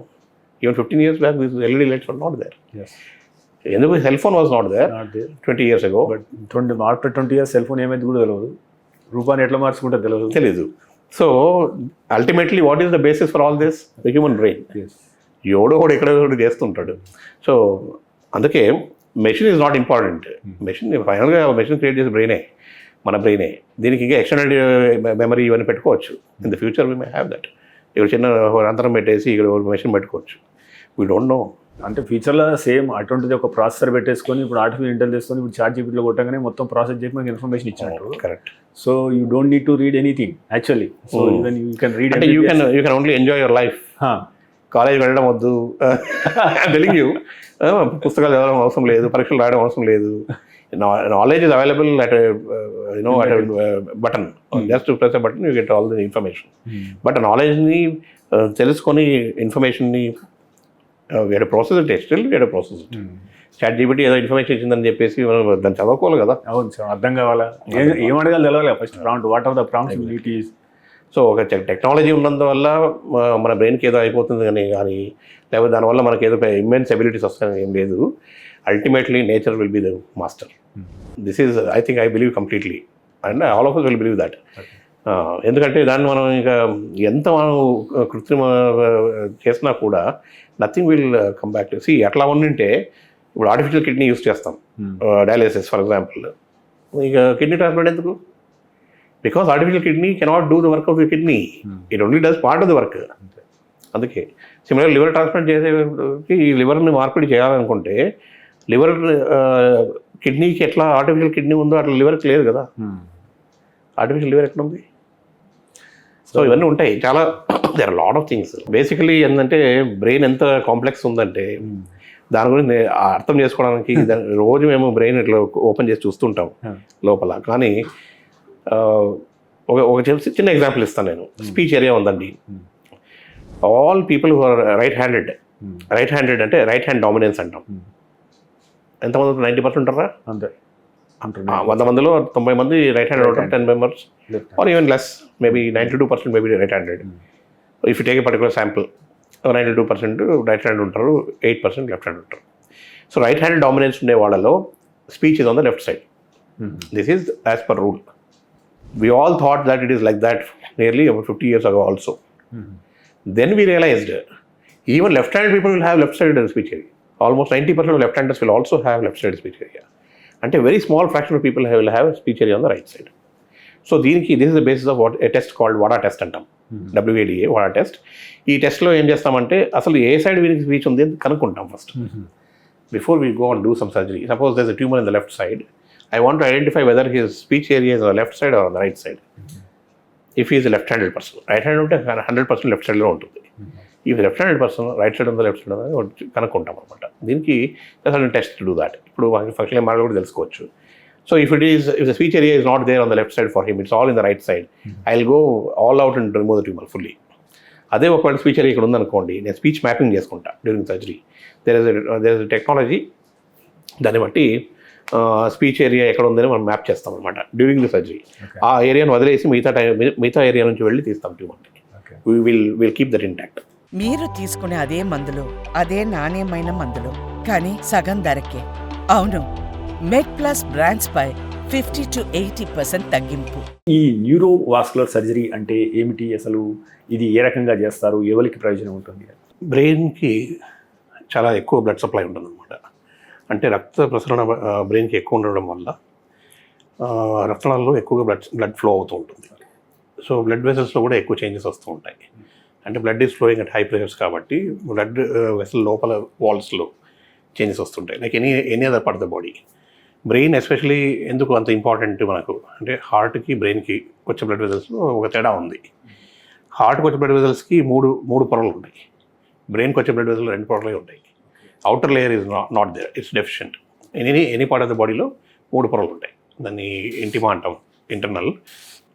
Even 15 years back this LED lights were not there. ఎందుకు? Cell phone was not there 20 years ago. But after 20 years cell phone ఏమైంది కూడా తెలియదు, రూపాన్ని ఎట్లా మార్చుకుంటే తెలియదు. So ultimately what is the basis for all this? The human brain. ఎవడో కూడా ఎక్కడ చేస్తుంటాడు. సో అందుకే machine is not important. Machine ఫైనల్గా మెషిన్ క్రియేట్ చేసే బ్రెయినే, మన బ్రెయినే. దీనికి ఇంకా ఎక్స్టెండెడ్ మెమరీ ఇవన్నీ పెట్టుకోవచ్చు. In the future we may have that. ఇక్కడ చిన్న అంతరం పెట్టేసి ఇక్కడ మెషిన్ పెట్టుకోవచ్చు. We don't know. అంటే ఫ్యూచర్లో సేమ్ అటువంటిది ఒక ప్రాసెసర్ పెట్టేసుకొని ఇప్పుడు ఆర్టిఫిషియల్ ఇంటెలిజెన్స్ ఇప్పుడు ChatGPTలో కొట్టగానే మొత్తం ప్రాసెస్ చేసి మనకి ఇన్ఫర్మేషన్ ఇచ్చినట్టు. Correct. So you don't need to read anything actually. So even you can read, అంటే you can only enjoy your life. College వెళ్ళడం వద్దు, టెలింగ్ యూ. పుస్తకాలు చదవడం అవసరం లేదు, పరీక్షలు రాయడం అవసరం లేదు. Knowledge is available at button. Just to press a button you get all the information. But నాలెడ్జ్ని తెలుసుకొని ఇన్ఫర్మేషన్ని వేరే ప్రాసెస్ టెస్ట్ వేరే ప్రాసెస్. ChatGPT ఏదో ఇన్ఫర్మేషన్ ఇచ్చిందని చెప్పేసి మనం దాన్ని చదువుకోవాలి కదా. అవును సార్, అర్థం కావాలా, ఏం అడగాలి తెలవాలి first. Prompt, what are the prompts it is. So ఒక టెక్నాలజీ ఉన్నందువల్ల మన బ్రెయిన్కి ఏదో అయిపోతుంది కానీ లేకపోతే దానివల్ల మనకి ఏదో ఇమ్మెన్స్ ఎబిలిటీస్ వస్తాయని ఏం లేదు. Ultimately nature will be the master. This is I believe completely, and all of us will believe that. ఎందుకంటే దాన్ని మనం ఇంకా ఎంత మనం కృత్రిమ చేసినా కూడా nothing will come back to. సి అట్లా ఉండింటే ఇప్పుడు ఆర్టిఫిషియల్ కిడ్నీ యూస్ చేస్తాం, డయాలిసిస్ ఫర్ ఎగ్జాంపుల్. ఇక కిడ్నీ ట్రాన్స్ప్లాంట్ ఎందుకు? Because artificial kidney cannot do the work of the kidney, it only does part of the work. అందుకే సిమిలర్ లివర్ ట్రాన్స్ప్లాంట్ చేసేకి ఈ లివర్ని మార్పిడి చేయాలనుకుంటే లివర్ కిడ్నీకి ఎట్లా ఆర్టిఫిషియల్ కిడ్నీ ఉందో అట్లా లివర్కి లేదు కదా. ఆర్టిఫిషియల్ లివర్ ఎక్కడ ఉంది? సో ఇవన్నీ ఉంటాయి చాలా. There are lot of things. Basically ఏంటంటే బ్రెయిన్ ఎంత కాంప్లెక్స్ ఉందంటే దాని గురించి అర్థం చేసుకోవడానికి రోజు మేము బ్రెయిన్ ఇట్లా ఓపెన్ చేసి చూస్తుంటాం లోపల. కానీ ఒక చిన్న ఎగ్జాంపుల్ ఇస్తాను నేను. స్పీచ్ ఏరియా ఉందండి. All people who are right handed అంటే రైట్ హ్యాండ్ డామినెన్స్ అంటాం. ఎంతమంది? 90% ఉంటారా? అంతే. 100 మందిలో 90 మంది రైట్ హ్యాండెడ్ ఉంటారు, 10 members or even less, maybe 92% maybe right handed. If you take a particular sample, 92% right hand ఉంటారు, 8% లెఫ్ట్ హ్యాండ్ ఉంటారు. సో రైట్ హ్యాండ్ డామినెన్స్ ఉండే వాళ్ళలో speech is on the left side. This is as per rule. We all thought that it is like that nearly about 50 years ago also. Then we realized even left-handed people will have left-sided speech area. Almost 90% of left-handers will also have left-sided speech area. And a very small fraction of people will have speech area on the right side. So this is the basis of what a test called WADA test antam. WADA, WADA test. ఈ టెస్ట్లో ఏం చేస్తామంటే అసలు ఏ సైడ్ వీరికి స్పీచ్ ఉంది అని కనుక్కుంటాం first. Before we go and do some surgery. Suppose there's a tumor in the left side. I want to identify whether his speech area is on the left side or on the right side. If he is a left-handed person, right-handed ఉంటే 100% left side లో ఉంటుంది. If left-handed person, right side on the left side కనుక్కుంటాం అనమాట. దీనికి టెస్ట్ టు డూ దాట్. ఇప్పుడు ఫంక్షనల్ మోడల్ కూడా తెలుసుకోవచ్చు. So if the speech area is not there on the left side for him, it's all in the right side, I'll go all out and remove the tumor fully. అదే ఒకవేళ స్పీచ్ ఏరియా ఇక్కడ ఉందనుకోండి, నేను స్పీచ్ మ్యాపింగ్ చేసుకుంటా during surgery. There is technology, దాన్ని బట్టి స్పీచ్ ఏరియా ఎక్కడ ఉందని మనం మ్యాప్ చేస్తాం అనమాట డ్యూరింగ్ ది సర్జరీ. ఆ ఏరియాను వదిలేసి మిగతా ఏరియా నుంచి వెళ్ళి తీస్తాం ట్యూమర్ని. Will keep that intact. మీరు తీసుకునే అదే మందులు, అదే నాణ్యమైన మందులు, కానీ సగం ధరకే. అవును, మెడ్+ బ్రాండ్స్ పై 50 to 80% తగ్గింపు. ఈ న్యూరోవాస్కులర్ సర్జరీ అంటే ఏమిటి అసలు? ఇది ఏ రకంగా చేస్తారు? ఎవరికి ప్రయోజనం ఉంటుంది? బ్రెయిన్కి చాలా ఎక్కువ బ్లడ్ సప్లై ఉంటుందన్నమాట. అంటే రక్త ప్రసరణ బ్రెయిన్కి ఎక్కువ ఉండడం వల్ల రక్తనాళాల్లో ఎక్కువగా బ్లడ్ ఫ్లో అవుతూ ఉంటుంది. సో బ్లడ్ వెసల్స్లో కూడా ఎక్కువ చేంజెస్ వస్తూ ఉంటాయి. అంటే blood is flowing at high pressures కాబట్టి బ్లడ్ వెసల్ లోపల వాల్స్లో చేంజెస్ వస్తుంటాయి, like any other part of the body. Brain especially ఎందుకు అంత ఇంపార్టెంట్ మనకు అంటే, హార్ట్కి బ్రెయిన్కి వచ్చే బ్లడ్ వెసల్స్లో ఒక తేడా ఉంది. హార్ట్కి వచ్చే బ్లడ్ వెసల్స్కి మూడు పొరలు ఉంటాయి. బ్రెయిన్కి వచ్చే బ్లడ్ వెసల్ 2 పొరలే ఉంటాయి. Outer layer is not there, it's deficient. Any part of the బాడీలో 3 పొరలు ఉంటాయి. దాన్ని ఇంటిమా అంటాం, ఇంటర్నల్,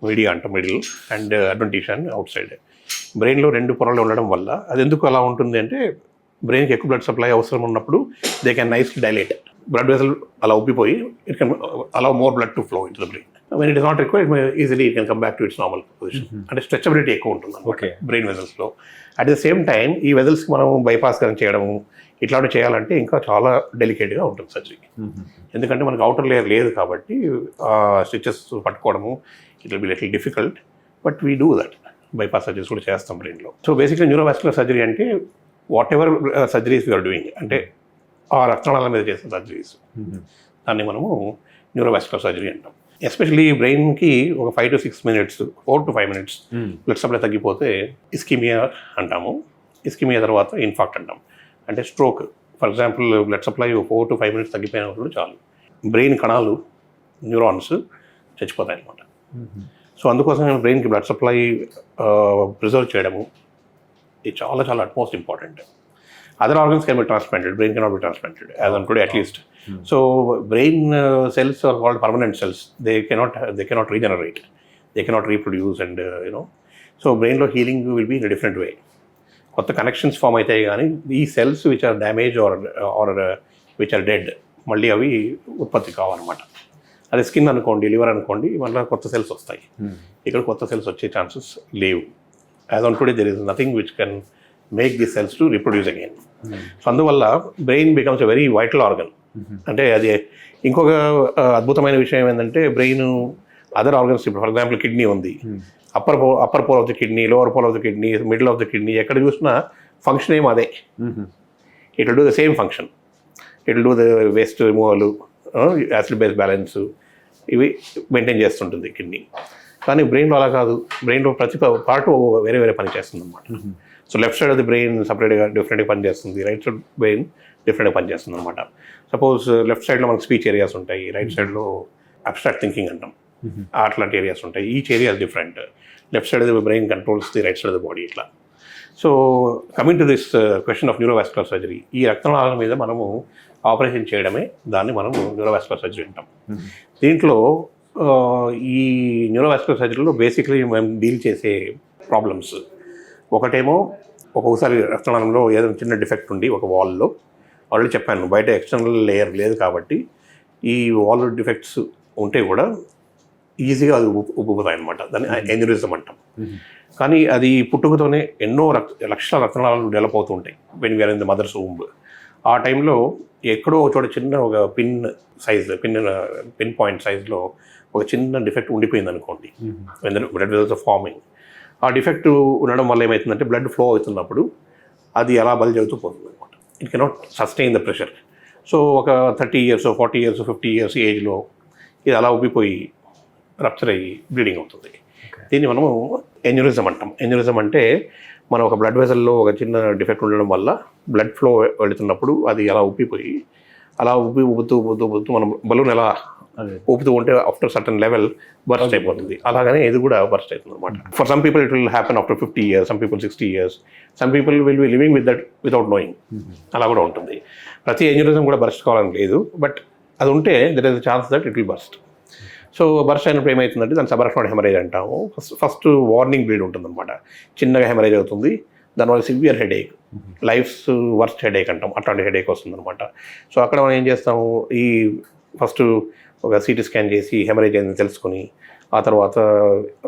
మీడియా అంటాం, middle, and adventitia outside. బ్రెయిన్లో 2 పొరలు ఉండడం వల్ల అది ఎందుకు అలా ఉంటుంది అంటే, బ్రెయిన్కి ఎక్కువ బ్లడ్ సప్లై అవసరం ఉన్నప్పుడు they can nicely dilate. Blood vessel అలా ఉబ్బిపోయి it can allow more blood to flow into the brain. When it is not required, easily it can come back to its normal position. అంటే స్ట్రెచబిలిటీ ఎక్కువ ఉంటుంది ఓకే బ్రెయిన్ వెసల్స్లో. అట్ ద సేమ్ టైం ఈ వెసల్స్కి మనం బైపాస్ కానీ చేయడము ఇట్లాంటివి చేయాలంటే ఇంకా చాలా డెలికేట్గా ఉంటుంది సర్జరీ. ఎందుకంటే మనకు అవుటర్ లేయర్ లేదు కాబట్టి స్టిచెస్ పట్టుకోవడము it will be little difficult, but we do that. Bypass surgeries కూడా చేస్తాం బ్రెయిన్లో. సో బేసిక్లీ న్యూరోవాస్కులర్ సర్జరీ అంటే whatever surgeries we are doing, అంటే ఆ రక్తనాళాల మీద చేసిన సర్జరీస్, దాన్ని మనము న్యూరోవాస్కులర్ సర్జరీ అంటాం. ఎస్పెషలీ బ్రెయిన్కి ఒక 5 to 6 minutes, 4 to 5 minutes blood supply తగ్గిపోతే ఇస్కిమియా అంటాము. ఇస్కిమియా తర్వాత ఇన్ఫాక్ట్ అంటాం, అంటే stroke. For example blood supply 4 to 5 minutes తగ్గిపోయినప్పుడు చాలు బ్రెయిన్ కణాలు, న్యూరాన్స్ చచ్చిపోతాయి అన్నమాట. సో అందుకోసం బ్రెయిన్కి బ్లడ్ సప్లై ప్రిజర్వ్ చేయడము ఇది చాలా చాలా utmost important. Other organs can be transplanted, brain cannot be transplanted as on today at least. So brain cells are called permanent cells. They cannot regenerate, they cannot reproduce, and so బ్రెయిన్లో healing will be in different way. కొత్త కనెక్షన్స్ ఫామ్ అవుతాయి, కానీ ఈ cells which are damage or which are dead మళ్ళీ అవి ఉత్పత్తి కావాలన్నమాట. అదే స్కిన్ అనుకోండి, లివర్ అనుకోండి, మళ్ళీ కొత్త సెల్స్ వస్తాయి. ఇక్కడ కొత్త సెల్స్ వచ్చే ఛాన్సెస్ లేవు. As on today there is nothing which can make the cells to reproduce again. So అందువల్ల brain becomes a very vital organ. అంటే అది ఇంకొక అద్భుతమైన విషయం ఏంటంటే, బ్రెయిన్ అదర్ ఆర్గన్స్, ఇప్పుడు ఫర్ ఎగ్జాంపుల్ కిడ్నీ ఉంది, upper pole of the kidney, lower pole of the kidney, middle of the kidney, ఎక్కడ చూసినా ఫంక్షన్ ఏమో అదే. It will do the same function. It will do the waste removal, acid base balance, ఇవి మెయింటైన్ చేస్తుంటుంది కిడ్నీ. కానీ బ్రెయిన్లో అలా కాదు. బ్రెయిన్లో ప్రతి పార్ట్ వేరే వేరే పని చేస్తుంది అనమాట. So left side of the brain సపరేట్గా డిఫరెంట్గా పనిచేస్తుంది, రైట్ సైడ్ బ్రెయిన్ డిఫరెంట్గా పనిచేస్తుంది అనమాట. సపోజ్ లెఫ్ట్ సైడ్లో మనకు స్పీచ్ ఏరియాస్ ఉంటాయి, రైట్ సైడ్లో అబ్స్ట్రాక్ట్ థింకింగ్ అంటాం, అట్లాంటి ఏరియాస్ ఉంటాయి. Each area different. Left side of the brain controls the right side of the body ఇట్లా. So coming to this question of neurovascular surgery, ఈ రక్తనాళాల మీద మనము ఆపరేషన్ చేయడమే దాన్ని మనం న్యూరోవాస్కులర్ సర్జరీ అంటాం. దీంట్లో ఈ న్యూరోవాస్కులర్ సర్జరీలో బేసిక్లీ మేము డీల్ చేసే ప్రాబ్లమ్స్, ఒకటేమో ఒక్కొక్కసారి రక్తనాళంలో ఏదైనా చిన్న డిఫెక్ట్ ఉండి ఒక వాల్లో, ఆల్రెడీ చెప్పాను బయట ఎక్స్టర్నల్ లేయర్ లేదు కాబట్టి ఈ వాల్ డిఫెక్ట్స్ ఉంటే కూడా ఈజీగా అది ఉబ్బుతాయి అనమాట. దాన్ని ఎన్యూరిజం అంటాం. కానీ అది పుట్టుకతోనే ఎన్నో లక్షల రక్తనాళాలు డెవలప్ అవుతూ ఉంటాయి when we are in the mother's womb. ఆ టైంలో ఎక్కడో ఒక చోట చిన్న ఒక పిన్ పాయింట్ సైజ్లో ఒక చిన్న డిఫెక్ట్ ఉండిపోయింది అనుకోండి, బ్లడ్ వెసల్స్ ఆర్ ఫార్మింగ్. ఆ డిఫెక్ట్ ఉండడం వల్ల ఏమవుతుందంటే బ్లడ్ ఫ్లో అవుతున్నప్పుడు అది అలా బల్జ్ అవుతూ పోతుంది అనమాట. It cannot sustain the pressure. So ఒక 30 years, 40 years, 50 years ఏజ్లో ఇది అలా ఉబ్బిపోయి రప్చర్ అయ్యి బ్లీడింగ్ అవుతుంది. దీన్ని మనము ఎన్యూరిజం అంటాం. ఎన్యూరిజం అంటే మనం ఒక బ్లడ్ వెసల్లో ఒక చిన్న డిఫెక్ట్ ఉండడం వల్ల బ్లడ్ ఫ్లో వెళుతున్నప్పుడు అది అలా ఉబ్బిపోయి అలా ఉబ్బుతూ మనం బలూన్ ఎలా ఊపుతూ ఉంటే ఆఫ్టర్ సర్టన్ లెవెల్ బర్స్ట్ అయిపోతుంది. అలాగనే ఇది కూడా బర్స్ట్ అవుతుంది అనమాట. For some people it will happen after 50 years, some people 60 years, some people will be living with that without knowing. అలా కూడా ఉంటుంది. ప్రతి ఎన్యూరిజం కూడా బర్స్ట్ కావాలని లేదు, బట్ అది ఉంటే there is a chance that it will burst. So burst అయినప్పుడు ఏమవుతుందంటే దాన్ని సబరక్నాయిడ్ హెమరేజ్ అంటాము. ఫస్ట్ వార్నింగ్ బ్లీడ్ ఉంటుందన్నమాట. చిన్నగా హెమరేజ్ అవుతుంది, దానివల్ల severe headache, life's worst headache అంటాం, అట్లాంటి హెడేక్ వస్తుందన్నమాట. సో అక్కడ మనం ఏం చేస్తాము, ఈ ఫస్ట్ ఒక సిటీ స్కాన్ చేసి హెమరేజ్ అని తెలుసుకొని, ఆ తర్వాత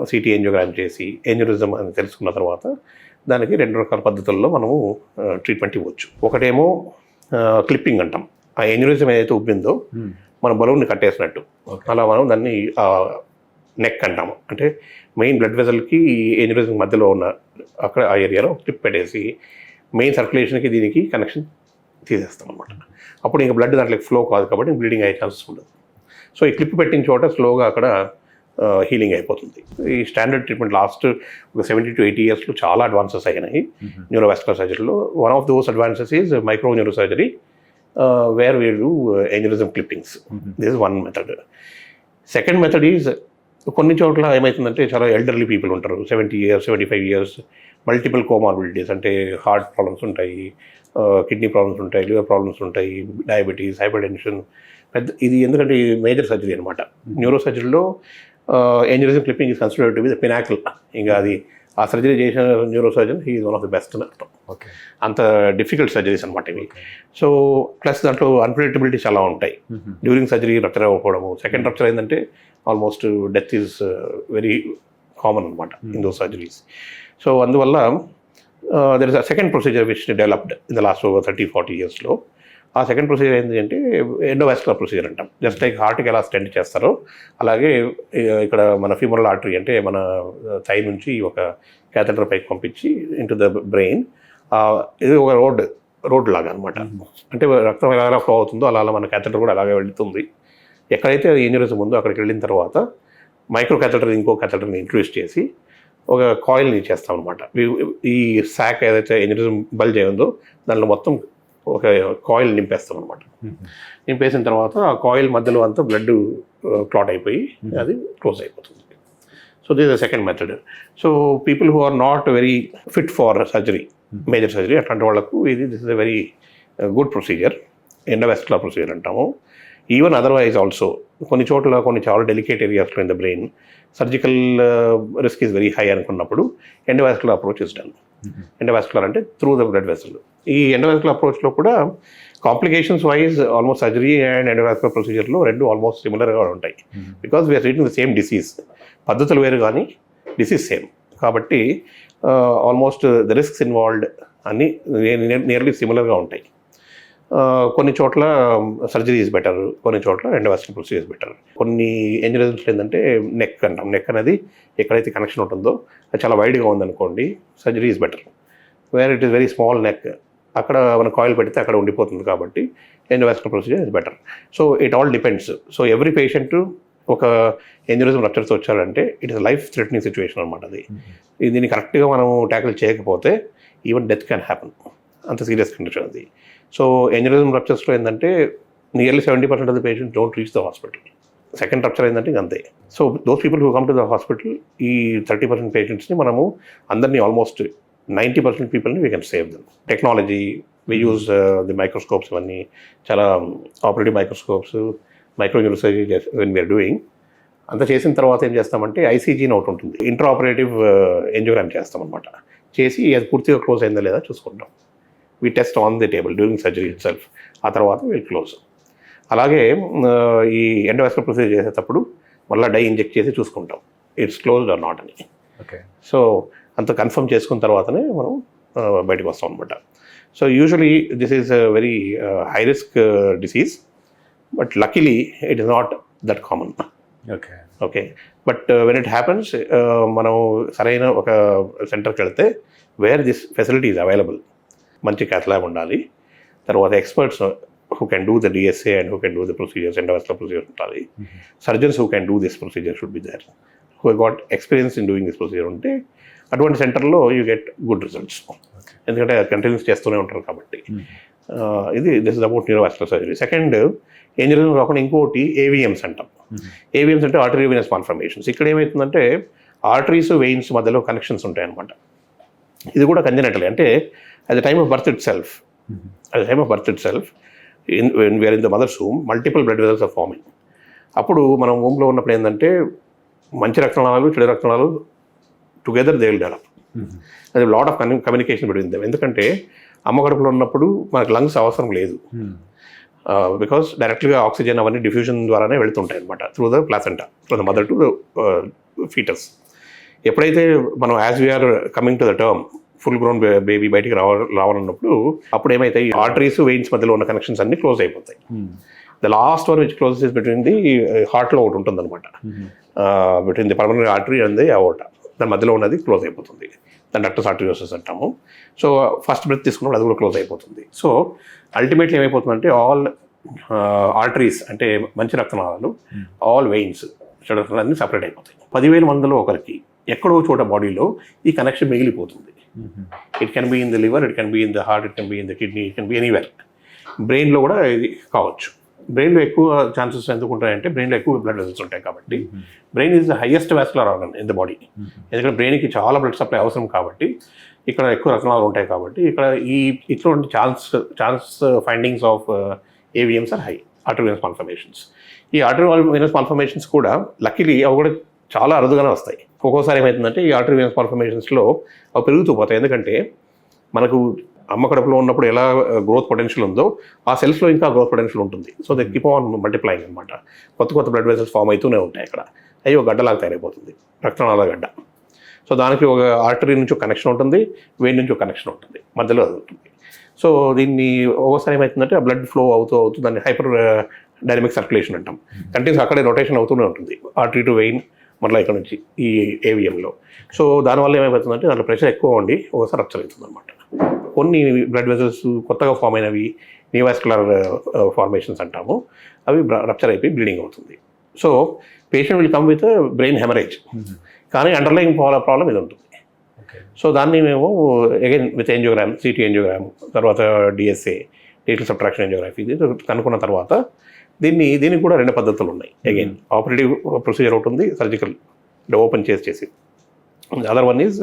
సిటీ యాంజియోగ్రామ్ చేసి ఏన్యూరిజం అని తెలుసుకున్న తర్వాత దానికి 2 రకాల పద్ధతుల్లో మనము ట్రీట్మెంట్ ఇవ్వచ్చు. ఒకటేమో క్లిప్పింగ్ అంటాం. ఆ ఏన్యూరిజం ఏదైతే ఉబ్బిందో మన బలూన్ని కట్టేసినట్టు, అలా మనం దాన్ని నెక్ అంటాము. అంటే మెయిన్ బ్లడ్ వెజల్కి ఏన్యూరిజం మధ్యలో ఉన్న అక్కడ ఆ ఏరియాలో క్లిప్ పెట్టేసి మెయిన్ సర్క్యులేషన్కి దీనికి కనెక్షన్ తీసేస్తాం అనమాట. అప్పుడు ఇంకా బ్లడ్ దాంట్లోకి ఫ్లో కాదు కాబట్టి బ్లీడింగ్ అయ్యే ఛాన్సెస్ ఉండదు. సో ఈ క్లిప్ పెట్టిన చోట స్లోగా అక్కడ హీలింగ్ అయిపోతుంది. ఈ స్టాండర్డ్ ట్రీట్మెంట్ లాస్ట్ ఒక 70 to 80 yearsలో చాలా అడ్వాన్సెస్ అయినాయి న్యూరోవాస్కులర్ సర్జరీలో. One of those advances is micro neuro surgery where we do aneurysm clippings. This is one method. Second method is కొన్ని చోట్ల ఏమవుతుందంటే చాలా ఎల్డర్లీ పీపుల్ ఉంటారు, 70 years 75 years, మల్టిపుల్ కోమార్బిడిటీస్ అంటే హార్ట్ ప్రాబ్లమ్స్ ఉంటాయి, కిడ్నీ ప్రాబ్లమ్స్ ఉంటాయి, లివర్ ప్రాబ్లమ్స్ ఉంటాయి, డయాబెటీస్, హైపర్ టెన్షన్. ఇది ఎందుకంటే మేజర్ సర్జరీ అనమాట. న్యూరో సర్జరీలో aneurysm clipping is considered to be the pinnacle. ఇంకా అది ఆ సర్జరీ చేసిన neuro surgeon he is one of the best అని అర్థం. అంత డిఫికల్ట్ సర్జరీస్ అనమాట ఇవి. సో ప్లస్ దాంట్లో అన్ప్రెడిక్టబిలిటీ చాలా ఉంటాయి. డ్యూరింగ్ సర్జరీ రప్చర్ అవ్వకపోవడము, సెకండ్ రప్చర్ అయిందంటే almost death is very common అనమాట ఇన్ దోస్ సర్జరీస్. సో అందువల్ల there is a second procedure which developed in the last 30-40 yearsలో. ఆ సెకండ్ ప్రొసీజర్ ఏంటి అంటే ఎండోవాస్కులర్ ప్రొసీజర్ అంటాం. జస్ట్ లైక్ హార్ట్కి ఎలా స్టెంట్ చేస్తారో అలాగే ఇక్కడ మన ఫీమరల్ ఆర్టరీ అంటే మన థై నుంచి ఒక క్యాథెటర్ పైకి పంపించి ఇంటూ ద బ్రెయిన్. ఇది ఒక రోడ్ లాగా అనమాట. అంటే రక్తం ఎలా ఫ్లో అవుతుందో అలా మన క్యాథెటర్ కూడా అలాగే వెళ్తుంది. ఎక్కడైతే ఏన్యూరిజం ఉందో అక్కడికి వెళ్ళిన తర్వాత మైక్రో క్యాథెటర్ ఇంకో క్యాథెటర్ని ఇంట్రడ్యూస్ చేసి ఒక కాయిల్ని చేస్తాం అనమాట. ఈ శాక్ ఏదైతే ఏన్యూరిజం బల్జ్ అయిందో దానిలో మొత్తం ఒక కాయిల్ నింపేస్తాం అనమాట. నింపేసిన తర్వాత ఆ కాయిల్ మధ్యలో అంతా బ్లడ్ క్లాట్ అయిపోయి అది క్లోజ్ అయిపోతుంది. So this is the second method. So people who are not very fit for surgery, major surgery, అట్లాంటి వాళ్ళకు this is a very good procedure, endovascular procedure అంటాము. ఈవెన్ అదర్వైజ్ ఆల్సో కొన్ని చోట్ల కొన్ని చాలా డెలికేట్ ఏరియాస్లో in the brain surgical risk is very high అనుకున్నప్పుడు endovascular approach is done. Endovascular అంటే త్రూ ద బ్లడ్ వెసల్. ఈ ఎండోవాస్కులర్ అప్రోచ్లో కూడా complications wise almost surgery and endovascular ప్రొసీజర్లో రెండు ఆల్మోస్ట్ సిమిలర్గా ఉంటాయి. Because we are treating the same disease. పద్ధతులు వేరు కానీ డిసీజ్ సేమ్ కాబట్టి ఆల్మోస్ట్ ద రిస్క్స్ ఇన్వాల్వ్డ్ అన్నీ నియర్లీ సిమిలర్గా ఉంటాయి. కొన్ని చోట్ల సర్జరీ ఈజ్ బెటర్, కొన్ని చోట్ల ఎండోవాస్కులర్ ప్రొసీజర్ ఈజ్ బెటర్. కొన్ని ఏన్యూరిజమ్స్ ఏంటంటే నెక్ అంటాం. నెక్ అనేది ఎక్కడైతే కనెక్షన్ ఉంటుందో అది చాలా వైడ్గా ఉందనుకోండి, surgery is better. Where it is very small neck, అక్కడ మన కాయిల్ పెడితే అక్కడ ఉండిపోతుంది కాబట్టి endovascular procedure is better. So it all depends. So every patient ఒక ఏన్యూరిజం రప్చర్తో వచ్చారంటే it is life threatening situation అనమాట. అది దీన్ని కరెక్ట్గా మనం ట్యాకిల్ చేయకపోతే ఈవెన్ డెత్ క్యాన్ హ్యాపన్. అంత సీరియస్ కండిషన్ అది. సో ఏన్యూరిజం రప్చర్స్లో ఏంటంటే nearly 70% of the patients don't reach the hospital. Second rupture అయిందంటే ఇంక అంతే. So those people who come to the hospital, ఈ 30% పేషెంట్స్ని మనము అందరినీ ఆల్మోస్ట్ 90% పీపుల్ని we can save them. Technology we use the microscopes, ఇవన్నీ చాలా operative microscopes, micro neuro surgery when we're doing. అంత చేసిన తర్వాత ఏం చేస్తామంటే ఐసీజీ అని ఒకటి ఉంటుంది, ఇంట్రా ఆపరేటివ్ యాంజియోగ్రామ్ చేస్తాం అనమాట. చేసి అది పూర్తిగా క్లోజ్ అయిందా లేదా చూసుకుంటాం. We test on the table during surgery it self. ఆ తర్వాత వీల్ క్లోజ్. అలాగే ఈ ఎండోవాస్కులర్ ప్రొసీజర్ చేసేటప్పుడు మళ్ళీ డై ఇంజెక్ట్ చేసి చూసుకుంటాం ఇట్స్ క్లోజ్డ్ ఆర్ నాట్ అని. సో అంత కన్ఫర్మ్ చేసుకున్న తర్వాతనే మనం బయటకు వస్తాం అనమాట. So usually this is very high risk disease, but luckily it is not that common. Okay but when it happens మనం సరైన ఒక సెంటర్కి వెళ్తే where this facility is available. మంచి క్యాత్ ల్యాబ్ ఉండాలి, తర్వాత experts who can do the DSA and who can do the procedures, endovascular procedures ఉండాలి. Surgeons who can do this procedure should be there, who have got experience in doing this procedure ఉంటే అటువంటి సెంటర్లో యూ గెట్ గుడ్ రిజల్ట్స్. ఎందుకంటే కంటిన్యూస్ చేస్తూనే ఉంటారు కాబట్టి. ఇది this is about neurovascular surgery. Second aneurysm కాకుండా ఇంకోటి ఏవిఎమ్స్ అంటాం. ఏవిఎమ్స్ అంటే ఆర్టరీవెనస్ మాల్ఫర్మేషన్స్. ఇక్కడ ఏమవుతుందంటే ఆర్టరీస్ వెయిన్స్ మధ్యలో కనెక్షన్స్ ఉంటాయన్నమాట. ఇది కూడా కంజెనిటల్, అంటే at the time of birth itself, when we are in the mother's womb, multiple blood vessels are forming. అప్పుడు మనం వూమ్లో ఉన్నప్పుడు ఏంటంటే మంచి రక్తనాళాలు చెడు రక్తనాళాలు టుగెదర్ దే విల్ డెవలప్. అది lot of communication between them. ఎందుకంటే అమ్మ కడుపులో ఉన్నప్పుడు మనకు లంగ్స్ అవసరం లేదు, బికాస్ డైరెక్ట్గా ఆక్సిజన్ అవన్నీ డిఫ్యూజన్ ద్వారానే వెళ్తుంటాయి అనమాట through the placenta, from the mother to the foetus. ఎప్పుడైతే మనం as we are coming to the term full grown baby బయటికి రావాలన్నప్పుడు అప్పుడు ఏమైతాయి, ఆర్టరీస్ వెయిన్స్ మధ్యలో ఉన్న కనెక్షన్స్ అన్ని క్లోజ్ అయిపోతాయి. The last one which closes is between the హార్ట్లో ఒకటి ఉంటుంది అనమాట, between the pulmonary artery and the aorta, దాని మధ్యలో ఉన్నది క్లోజ్ అయిపోతుంది, దాని డక్టస్ ఆర్టరియోసిస్ అంటాము. సో ఫస్ట్ బ్రెత్ తీసుకున్నప్పుడు అది కూడా క్లోజ్ అయిపోతుంది. సో అల్టిమేట్లీ ఏమైపోతుందంటే ఆల్ ఆర్టరీస్ అంటే మంచి రక్తనాళాలు, ఆల్ వెయిన్స్ చెడు రక్తనాలు అన్నీ సపరేట్ అయిపోతాయి. 10,000 మందిలో ఒకరికి ఎక్కడో చోట బాడీలో ఈ కనెక్షన్ మిగిలిపోతుంది. It can be in the liver, it can be in the heart, it can be in the kidney, it can be anywhere. బ్రెయిన్లో కూడా ఇది కావచ్చు. బ్రెయిన్లో ఎక్కువ ఛాన్సెస్ ఎందుకు ఉంటాయంటే బ్రెయిన్లో ఎక్కువ బ్లడ్ వెసల్స్ ఉంటాయి కాబట్టి. Brain is the highest vascular organ in the body. ఎందుకంటే బ్రెయిన్కి చాలా బ్లడ్ సప్లై అవసరం కాబట్టి, ఇక్కడ ఎక్కువ రక్తనాళాలు ఉంటాయి కాబట్టి ఇక్కడ ఇటువంటి chance findings of AVMs are high, arteriovenous malformations. ఈ ఆర్టరీవియస్ మాల్ఫర్మేషన్స్ కూడా లక్కీలీ అవి కూడా చాలా అరుదుగానే వస్తాయి. ఒక్కోసారి ఏమవుతుందంటే ఈ ఆర్టరీవియస్ మాల్ఫర్మేషన్స్లో అవి పెరుగుతూ పోతాయి. ఎందుకంటే మనకు అమ్మ కడుపులో ఉన్నప్పుడు ఎలా గ్రోత్ పొటెన్షియల్ ఉందో ఆ సెల్స్లో ఇంకా గ్రోత్ పొటెన్షియల్ ఉంటుంది. So they keep on multiplying అనమాట. కొత్త బ్లడ్ వెసల్స్ ఫామ్ అవుతూనే ఉంటాయి అక్కడ. అవి ఒక గడ్డలాగా తయారైపోతుంది, రక్తనాళాల గడ్డ. సో దానికి ఒక ఆర్టరీ నుంచి ఒక కనెక్షన్ ఉంటుంది, వెయిన్ నుంచి ఒక కనెక్షన్ ఉంటుంది, మధ్యలో అది ఉంటుంది. సో దీన్ని ఒకసారి ఏమవుతుందంటే ఆ బ్లడ్ ఫ్లో అవుతూ దాన్ని హైపర్ డైనమిక్ సర్క్యులేషన్ అంటాం. కంటిన్యూస్ అక్కడే రొటేషన్ అవుతూనే ఉంటుంది, ఆర్టరీ టు వెయిన్ మళ్ళీ ఇక్కడ నుంచి ఈ ఏవిఎంలో. సో దానివల్ల ఏమైపోతుందంటే దాంట్లో ప్రెషర్ ఎక్కువ ఉండి ఒకసారి రప్చర్ అవుతుంది అనమాట. కొన్ని బ్లడ్ వెసల్స్ కొత్తగా ఫామ్ అయినవి న్యూవాస్కులర్ ఫార్మేషన్స్ అంటాము, అవి రప్చర్ అయిపోయి బ్లీడింగ్ అవుతుంది. So patient will come with brain haemorrhage, కానీ అండర్లైన్ ప్రాబ్లం ఇది ఉంటుంది. సో దాన్ని మేము again with angiogram, city angiogram, తర్వాత డిఎస్ఏ, డీటెయిల్ సబ్ట్రాక్షన్ యాంజియోగ్రఫీ ఇది కనుక్కున్న తర్వాత దీనికి కూడా 2 పద్ధతులు ఉన్నాయి. అగైన్ ఆపరేటివ్ ప్రొసీజర్ ఒకటి ఉంది, సర్జికల్ ఓపెన్ చేసి, other one is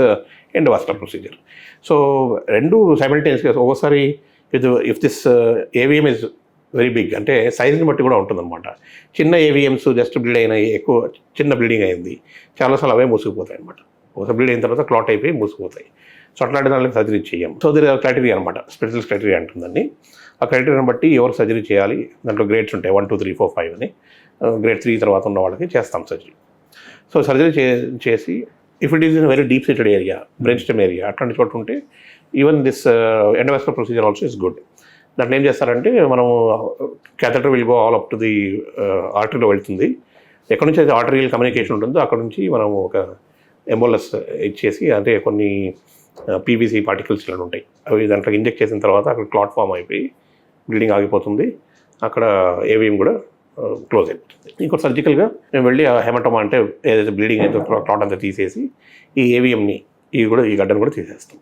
endovascular procedure. So రెండు సైమల్టేనియస్గా ఒకసారి if this AVM is very big అంటే సైజ్ని బట్టి కూడా ఉంటుందన్నమాట. చిన్న ఏవిఎమ్స్ జస్ట్ బ్లీడ్ అయినాయి, ఎక్కువ చిన్న బ్లీడింగ్ అయింది, చాలాసార్లు అవే మూసుకుపోతాయి అనమాట. ఒకసారి బ్లీడ్ అయిన తర్వాత క్లాట్ అయిపోయి మూసుకుపోతాయి. సో అట్లాంటి దానికి సర్జరీ చేయం. సో దీని క్రైటీరియా అనమాట, స్పెషలిస్ట్ క్రైటీరియా అంటుందండి. ఆ క్రైటీరియాని బట్టి ఎవరు సర్జరీ చేయాలి, దాంట్లో గ్రేడ్స్ ఉంటాయి 1, 2, 3, 4, 5 అని. గ్రేడ్ 3 తర్వాత ఉన్న వాళ్ళకి చేస్తాం సర్జరీ. సో సర్జరీ చేసి if it is in very deep seated area, brain stem area అట్లాంటి చోట ఉంటే even this endovascular procedure also is good. దాంట్లో ఏం చేస్తారంటే మనం catheter will go all up to the ఆర్టరీలో వెళ్తుంది. ఎక్కడి నుంచి అయితే ఆర్టరియల్ కమ్యూనికేషన్ ఉంటుందో అక్కడ నుంచి మనం ఒక ఎంబోలస్ ఇచ్చేసి, అంటే కొన్ని పీవీసీ పార్టికల్స్ ఇలా ఉంటాయి, అవి దాంట్లో ఇంజెక్ట్ చేసిన తర్వాత అక్కడ క్లాట్ ఫామ్ అయిపోయి బ్లీడింగ్ ఆగిపోతుంది, అక్కడ ఏవిఎం కూడా క్లోజ్ అయిపోతుంది. ఇంకోటి సర్జికల్గా మేము వెళ్ళి ఆ హెమటోమా అంటే ఏదైతే బ్లీడింగ్ అయితే క్లాట్ అంతా తీసేసి ఈ ఏవిఎంని ఈ గడ్డను కూడా తీసేస్తాం.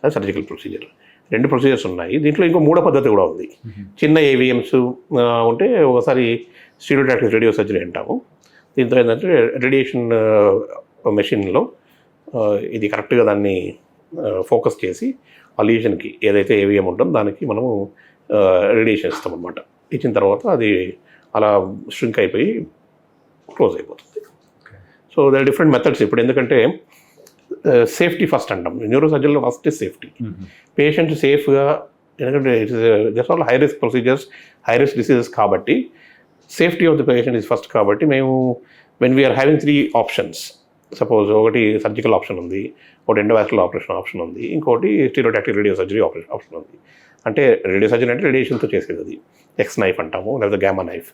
అది సర్జికల్ ప్రొసీజర్. 2 ప్రొసీజర్స్ ఉన్నాయి. దీంట్లో ఇంకో 3వ పద్ధతి కూడా ఉంది. చిన్న ఏవిఎమ్స్ ఉంటే ఒకసారి స్టీరియోటాక్టిక్ రేడియో సర్జరీ అంటాము. దీంతో ఏంటంటే రేడియేషన్ మెషిన్లో ఇది కరెక్ట్గా దాన్ని ఫోకస్ చేసి ఆ లీజన్కి ఏదైతే ఏవిఎం ఉంటుందో దానికి మనము రేడియేషన్ ఇస్తాం అనమాట. ఇచ్చిన తర్వాత అది అలా స్ట్రింక్ అయిపోయి క్లోజ్ అయిపోతుంది. So they are different methods ఇప్పుడు. ఎందుకంటే సేఫ్టీ ఫస్ట్ అంటాం, న్యూరో సర్జరీలో ఫస్ట్ ఇస్ సేఫ్టీ. పేషెంట్ సేఫ్గా, ఎందుకంటే just all high risk procedures, high risk diseases కాబట్టి safety of the patient is first. కాబట్టి మేము when we're having 3 options, suppose ఒకటి సర్జికల్ ఆప్షన్ ఉంది, ఒకటి ఎండోవాస్కులర్ ఆపరేషన్ ఆప్షన్ ఉంది, ఇంకోటి స్టీరియోటాక్టిక్ రేడియో సర్జరీ ఆప్షన్ ఉంది. అంటే రేడియో సర్జరీ అంటే రేడియేషన్తో చేసేది, అది ఎక్స్ నైఫ్ అంటాము, లేదా గ్యామా నైఫ్.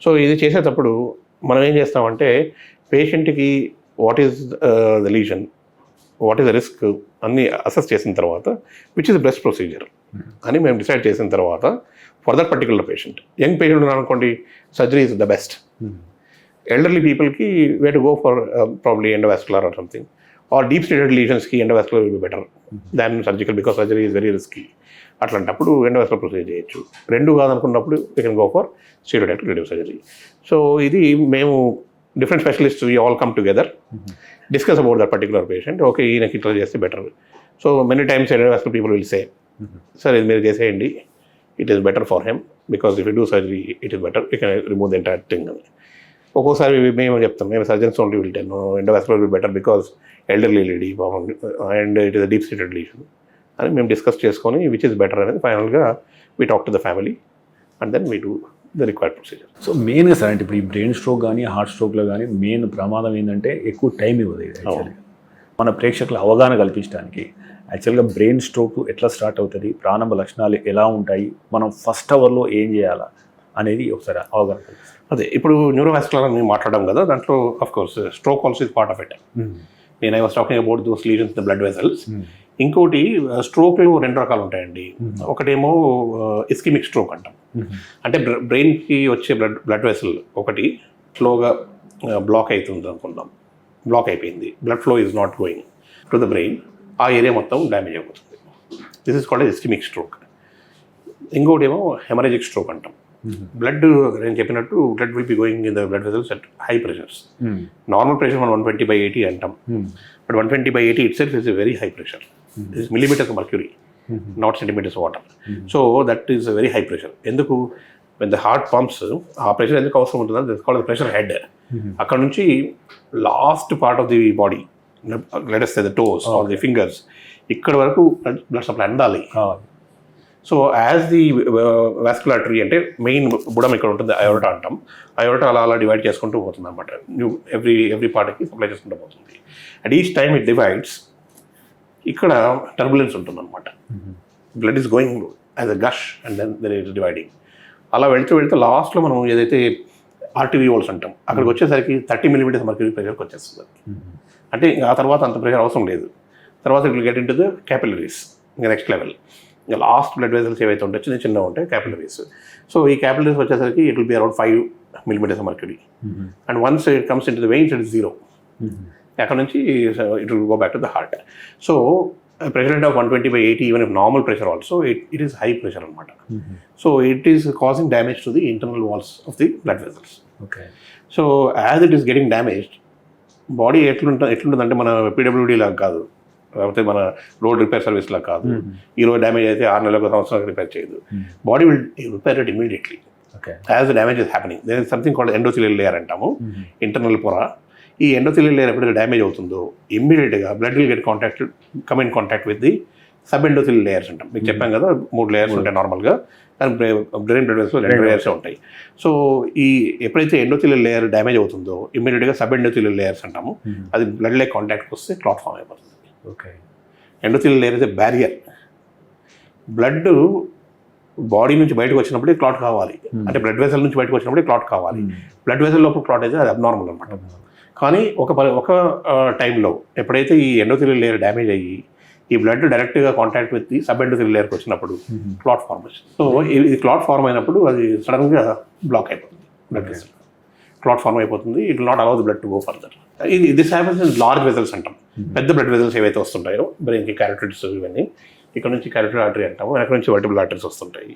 సో ఇది చేసేటప్పుడు మనం ఏం చేస్తామంటే పేషెంట్కి what is the lesion, what is the risk అన్నీ అసెస్ చేసిన తర్వాత which is the best procedure అని మేము డిసైడ్ చేసిన తర్వాత for that particular patient, young patient అనుకోండి surgery is the best. Elderly పీపుల్కి way to go for probably endovascular or something, or deep seated లీజన్స్కి endovascular will be better than surgical, because surgery is very risky. అట్లాంటప్పుడు ఎండోవాస్కులర్ ప్రొసీజర్ చేయొచ్చు. 2 కాదనుకున్నప్పుడు we can go for stereotactic radio surgery. So ఇది మేము different specialists we all come together, discuss about that particular patient. Okay ఈయనకి ఇట్లా చేస్తే better. So many times endovascular people will say, sir ఇది మీరు చేసేయండి, it is better for him, because if you do surgery it is better, you can remove the entire thing అని. ఒక్కోసారి మేము చెప్తాం, మేము surgeons only will tell endovascular will better because elderly lady పాపం and it is deep seated lesion అని మేము డిస్కస్ చేసుకొని విచ్ ఇస్ బెటర్ అనేది ఫైనల్గా we talk to the family and then we do the required procedure. So మెయిన్గా సార్ అంటే ఇప్పుడు ఈ బ్రెయిన్ స్ట్రోక్ కానీ హార్ట్ స్ట్రోక్లో కానీ మెయిన్ ప్రమాదం ఏంటంటే ఎక్కువ టైం ఇవ్వదు ఇది యాక్చువల్గా. మన ప్రేక్షకుల అవగాహన కల్పించడానికి యాక్చువల్గా బ్రెయిన్ స్ట్రోక్ ఎట్లా స్టార్ట్ అవుతుంది, ప్రారంభ లక్షణాలు ఎలా ఉంటాయి, మనం ఫస్ట్ అవర్లో ఏం చేయాలా అనేది ఒకసారి అవగాహన కల్పిస్తాం. అదే ఇప్పుడు న్యూరోవాస్కులర్ అని మాట్లాడడం కదా, దాంట్లో of course stroke also is part of it. నేను I was talking about those lesions the blood vessels. ఇంకోటి స్ట్రోక్లు 2 రకాలు ఉంటాయండి. ఒకటేమో ఇస్కిమిక్ స్ట్రోక్ అంటాం, అంటే బ్రెయిన్కి వచ్చే బ్లడ్ వెసల్ ఒకటి స్లోగా బ్లాక్ అవుతుంది అనుకుందాం, బ్లాక్ అయిపోయింది, blood flow is not going to the brain, ఆ ఏరియా మొత్తం డ్యామేజ్ అయిపోతుంది. This is called ischaemic stroke. ఇంకోటి ఏమో హెమరేజిక్ స్ట్రోక్ అంటాం. బ్లడ్ నేను చెప్పినట్టు blood will be going in the blood vessels at high pressures. Normal pressure మనం 120/80 అంటాం, but 120/80 itself is a very high pressure. Is millimetres mercury, not centimetres water. So that is a very high pressure. ఎందుకు వెన్ ద హార్ట్ పంప్స్ ఆ ప్రెషర్ ఎందుకు అవసరం ఉంటుందని that's called the pressure head. అక్కడ నుంచి last part of the body, let us say the toes or the fingers, ఇక్కడ వరకు బ్లడ్ సప్లై అందాలి. సో యాజ్ ది వాస్కులాటరీ అంటే మెయిన్ బుడం ఇక్కడ ఉంటుంది, అయోర్టా అంటాం. అయోర్టా అలా డివైడ్ చేసుకుంటూ పోతుంది అనమాట. ఎవ్రీ పార్ట్కి సప్లై చేసుకుంటూ పోతుంది. At each time it divides, ఇక్కడ టర్బులెన్స్ ఉంటుంది అనమాట. Blood is going as a gush and then there is dividing. అలా వెళ్తూ లాస్ట్లో మనం ఏదైతే ఆర్టీరియోల్స్ అంటాం, అక్కడికి వచ్చేసరికి 30 millimeters మర్క్యూరీ ప్రెషర్కి వచ్చేస్తుంది. అంటే ఆ తర్వాత అంత ప్రెషర్ అవసరం లేదు. తర్వాత it will get in to the capillaries, ఇంకా నెక్స్ట్ లెవెల్. ఇంకా లాస్ట్ బ్లడ్ వెసల్స్ ఏవైతే ఉంటాయి చిన్నగా ఉంటాయి క్యాపిలరీస్. సో ఈ క్యాపిలరీస్ వచ్చేసరికి it will be around 5 millimeters mercury. And once it comes in to the vanes it is 0. అక్కడ నుంచి it will go back to the heart. So pressure rate of 120/80, even if normal pressure also, it is high pressure అనమాట. So it is causing damage to the internal walls of the blood vessels. Okay. So as it is getting damaged, body ఎట్లుంటుందంటే మన పీడబ్ల్యూడీ లాగా కాదు, లేకపోతే మన రోడ్ రిపేర్ సర్వీస్ లాగా కాదు. ఈరోజు డ్యామేజ్ అయితే 6 నెలలకు సంవత్సరాలకు రిపేర్ చేయదు. Body will repair it immediately as the damage is happening. There is something called endothelial layer అంటాము, ఇంటర్నల్ పొర. ఈ ఎండోథెలియల్ లేయర్ ఎప్పుడైతే డ్యామేజ్ అవుతుందో ఇమ్మీడియట్గా blood will get come in contact with the sub endothelial layers అంటాం. మీకు చెప్పాం కదా 3 లేయర్స్ ఉంటాయి నార్మల్గా, కానీ బ్రెయిన్ బ్లడ్ వెసల్స్లో 2 లేయర్స్ ఉంటాయి. సో ఈ ఎప్పుడైతే ఎండోథెలియల్ లేయర్ డ్యామేజ్ అవుతుందో ఇమ్మీడియట్గా సబ్ ఎండోథెలియల్ లేయర్స్ అంటాము, అది బ్లడ్ లైక్ కాంటాక్ట్కి వస్తే క్లాట్ ఫామ్ అయిపోతుంది. Okay. Endothelial layer is a barrier. Blood body నుంచి బయటకు వచ్చినప్పుడే క్లాట్ కావాలి, అంటే బ్లడ్ వెసల్ నుంచి బయటకు వచ్చినప్పుడే క్లాట్ కావాలి. బ్లడ్ వెసల్ లోపల క్లాట్ అయితే అది అబ్నార్మల్ అనమాట. కానీ ఒక టైంలో ఎప్పుడైతే ఈ ఎండోథెలియల్ లేయర్ డ్యామేజ్ అయ్యి ఈ బ్లడ్ డైరెక్ట్గా contact with the sub endothelial లేయర్కి వచ్చినప్పుడు క్లాట్ ఫార్మేషన్. సో ఇది క్లాట్ ఫార్మ్ అయినప్పుడు అది సడన్గా బ్లాక్ అయిపోతుంది, బ్లడ్ వెసల్ క్లాట్ ఫార్మ్ అయిపోతుంది. It will not allow the blood to go further. This happens in large vessels అంటాం. పెద్ద బ్లడ్ వెసల్స్ ఏవైతే వస్తుంటాయో బ్రెయిన్కి క్యారోటిడ్స్ ఇవన్నీ, ఇక్కడ నుంచి క్యారోటిడ్ ఆర్టరీ అంటాము, వెనక నుంచి వర్టిబుల్ ఆర్టరీస్ వస్తుంటాయి.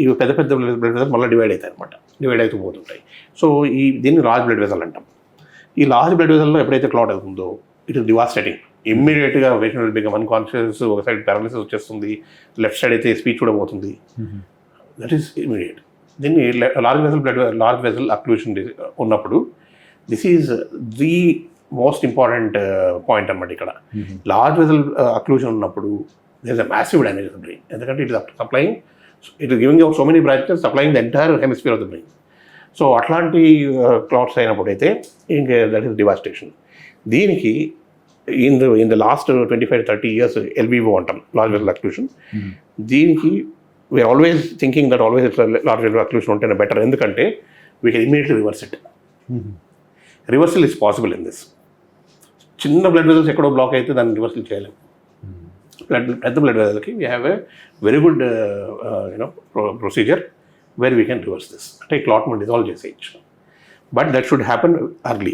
ఇవి పెద్ద బ్లడ్ వెసల్ మళ్ళీ డివైడ్ అవుతాయి అనమాట, డివైడ్ అవుతూ పోతుంటాయి. సో దీన్ని లార్జ్ బ్లడ్ వెసల్ అంటాం. ఈ లార్జ్ బ్లడ్ వెసల్లో ఎప్పుడైతే క్లాట్ అవుతుందో ఇట్ ఇస్ డివాస్టేటింగ్. ఇమ్మీడియట్గా పేషెంట్ విల్ బికమ్ అన్కాన్షియస్, ఒక సైడ్ పారాలిసిస్ వచ్చేస్తుంది, లెఫ్ట్ సైడ్ అయితే స్పీచ్ కూడా పోతుంది. That is immediate. దీన్ని లార్జ్ వెసల్ అక్లూషన్ ఉన్నప్పుడు this is the most important point అనమాట. ఇక్కడ లార్జ్ వెసల్ అక్లూషన్ ఉన్నప్పుడు there is a massive damage of the brain. ఎందుకంటే it is supplying, it is giving out so many branches supplying the entire hemisphere of the brain. So అట్లాంటి క్లాట్స్ అయినప్పుడు అయితే ఇంకా దట్ ఈస్ డివాస్టేషన్. దీనికి in the last 25-30 years LVO అంటాం, లార్జ్ వెసల్ అక్లూషన్. దీనికి we are always thinking that always large vessel occlusion ఉంటేనే బెటర్, ఎందుకంటే we can immediately reverse it. Reversal is possible in this. చిన్న బ్లడ్ వెసల్స్ ఎక్కడో బ్లాక్ అయితే దాన్ని రివర్సల్ చేయలేము. పెద్ద బ్లడ్ వెసల్కి we have a very good procedure where we can reverse this. అంటే క్లాట్ మనం డిజాల్వ్ చేసేయచ్చు, but that should happen early.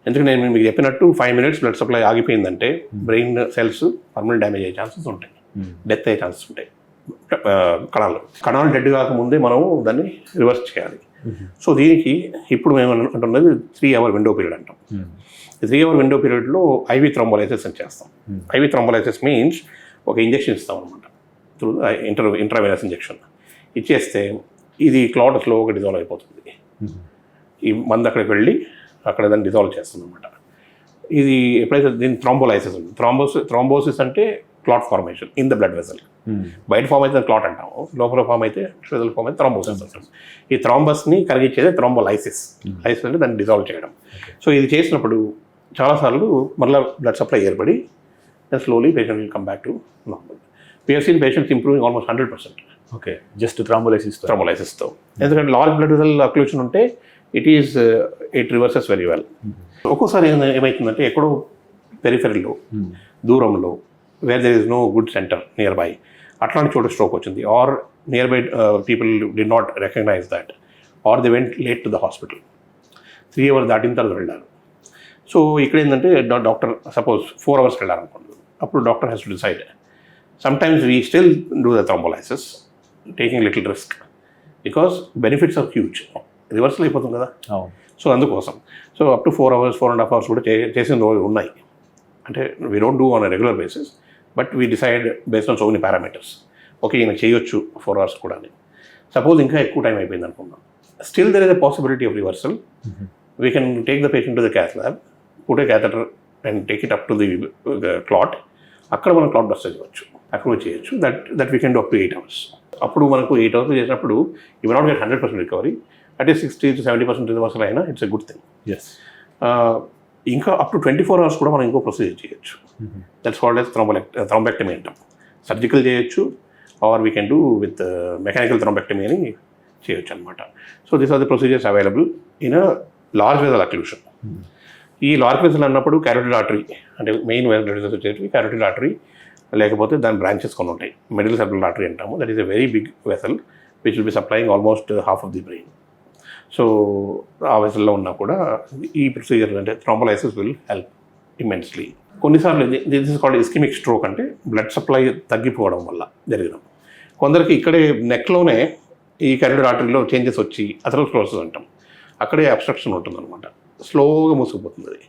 ఎందుకంటే నేను మీకు చెప్పినట్టు 5 minutes బ్లడ్ సప్లై ఆగిపోయిందంటే బ్రెయిన్ సెల్స్ పర్మనెంట్ డ్యామేజ్ అయ్యే ఛాన్సెస్ ఉంటాయి, డెత్ అయ్యే ఛాన్సెస్ ఉంటాయి. కణాలు డెడ్ కాకముందే మనం దాన్ని రివర్స్ చేయాలి. సో దీనికి ఇప్పుడు మేము అంటున్నది 3 hour విండో పీరియడ్ అంటాం. 3 hour విండో పీరియడ్లో ఐవీ థ్రోంబోలైసిస్ అని చేస్తాం. ఐవీ థ్రోంబోలైసిస్ మీన్స్ ఒక ఇంజెక్షన్ ఇస్తాం అనమాట, త్రూ ఇంట్రావెనస్ ఇంజెక్షన్ ఇచ్చేస్తే ఇది క్లాట్ స్లోగా డిజాల్వ్ అయిపోతుంది. ఈ మందు అక్కడికి వెళ్ళి అక్కడ దాన్ని డిజాల్వ్ చేస్తుంది అనమాట. ఇది ఎప్పుడైతే దీని థ్రాంబోలైసిస్ ఉంది, థ్రాంబోసిస్ అంటే clot formation in the blood vessel. బయట ఫామ్ అయితే క్లాట్ అంటాము, లోపల ఫామ్ అయితే వెసల్ ఫామ్ అయితే థ్రాంబోసిస్ అంటాం. ఈ థ్రాంబస్ని కరిగించేదే థ్రాంబోలైసిస్. లైసిస్ అంటే దాన్ని డిజాల్వ్ చేయడం. సో ఇది చేసినప్పుడు చాలాసార్లు మళ్ళీ బ్లడ్ సప్లై ఏర్పడి then slowly patient will come back to normal. We have seen patients improving almost 100%. Okay, just థ్రాంబోలైసిస్తో. ఎందుకంటే లార్జ్ బ్లడ్ వెసల్ అక్లూషన్ ఉంటే ఇట్ రివర్సెస్ వెరీ వెల్. ఒక్కోసారి ఏమవుతుందంటే ఎక్కడో పెరిఫెరీలో దూరంలో where there is no good centre nearby అట్లాంటి చోట స్ట్రోక్ వచ్చింది, or nearby people D not recognise that, or they went late to the hospital, 3 hours దాటిన తర్వాత వెళ్ళారు. సో ఇక్కడ ఏంటంటే డాక్టర్ సపోజ్ 4 hours వెళ్ళారనుకోండి, అప్పుడు doctor has to decide. Sometimes we still do the thrombolysis taking little risk because benefits are huge. Reversal అయిపోతుంది కదా. సో అందుకోసం so up to 4 hours 4.5 hours కూడా చేసిన రోజులు ఉన్నాయి. అంటే we don't do on a regular basis, but we decide based on so many parameters. Okay, ఈయన చేయొచ్చు 4 hours కూడా అని. సపోజ్ ఇంకా ఎక్కువ టైం అయిపోయింది అనుకుందాం, still there is a possibility of reversal. We can take the patient to the cath lab, put a catheter and take it up to the clot. అక్కడ మనం క్లాట్ బస్టర్ చేయవచ్చు, అక్కడ చేయొచ్చు. That we can do up to 8 hours. అప్పుడు మనకు 8 hours చేసినప్పుడు యూ నాట్ గెట్ 100% రికవరీ, అంటే 60 to 70% రివర్సల్ అయినా ఇట్స్ ఎ గుడ్ థింగ్. ఇంకా అప్ టు 24 hours కూడా మనం ఇంకో ప్రొసీజర్ చేయొచ్చు. దట్స్ కాల్డ్ ఎస్ థ్రాంబెక్టమీ అంటాం. సర్జికల్ చేయొచ్చు, or we can do with mechanical thrombectomy అని చేయొచ్చు అనమాట. So these are the procedures available in a large vessel occlusion. ఈ లార్జ్ వెసల్ అన్నప్పుడు క్యారోటిడ్ ఆర్టరీ అంటే మెయిన్ వెసల్స్ వచ్చేసి క్యారోటిడ్ ఆర్టరీ, లేకపోతే దాని బ్రాంచెస్ కొన్ని ఉంటాయి. మిడిల్ సెర్బ్రల్ ఆర్టరీ అంటాము. That is a very big vessel which will be supplying almost half of the brain. So ఆ వెసల్లో ఉన్నా కూడా ఈ ప్రొసీజర్ అంటే థ్రాంబోలైసిస్ విల్ హెల్ప్ ఇమ్మెన్స్లీ. కొన్నిసార్లు this is called ischaemic stroke, అంటే బ్లడ్ సప్లై తగ్గిపోవడం వల్ల జరిగిన. కొందరికి ఇక్కడే నెక్లోనే ఈ క్యారోటిడ్ ఆర్టరీలో చేంజెస్ వచ్చి అథెరోస్క్లెరోసిస్ అంటాం, అక్కడే అబ్స్ట్రక్షన్ ఉంటుందన్నమాట, స్లోగా మూసుకుపోతుంది అది.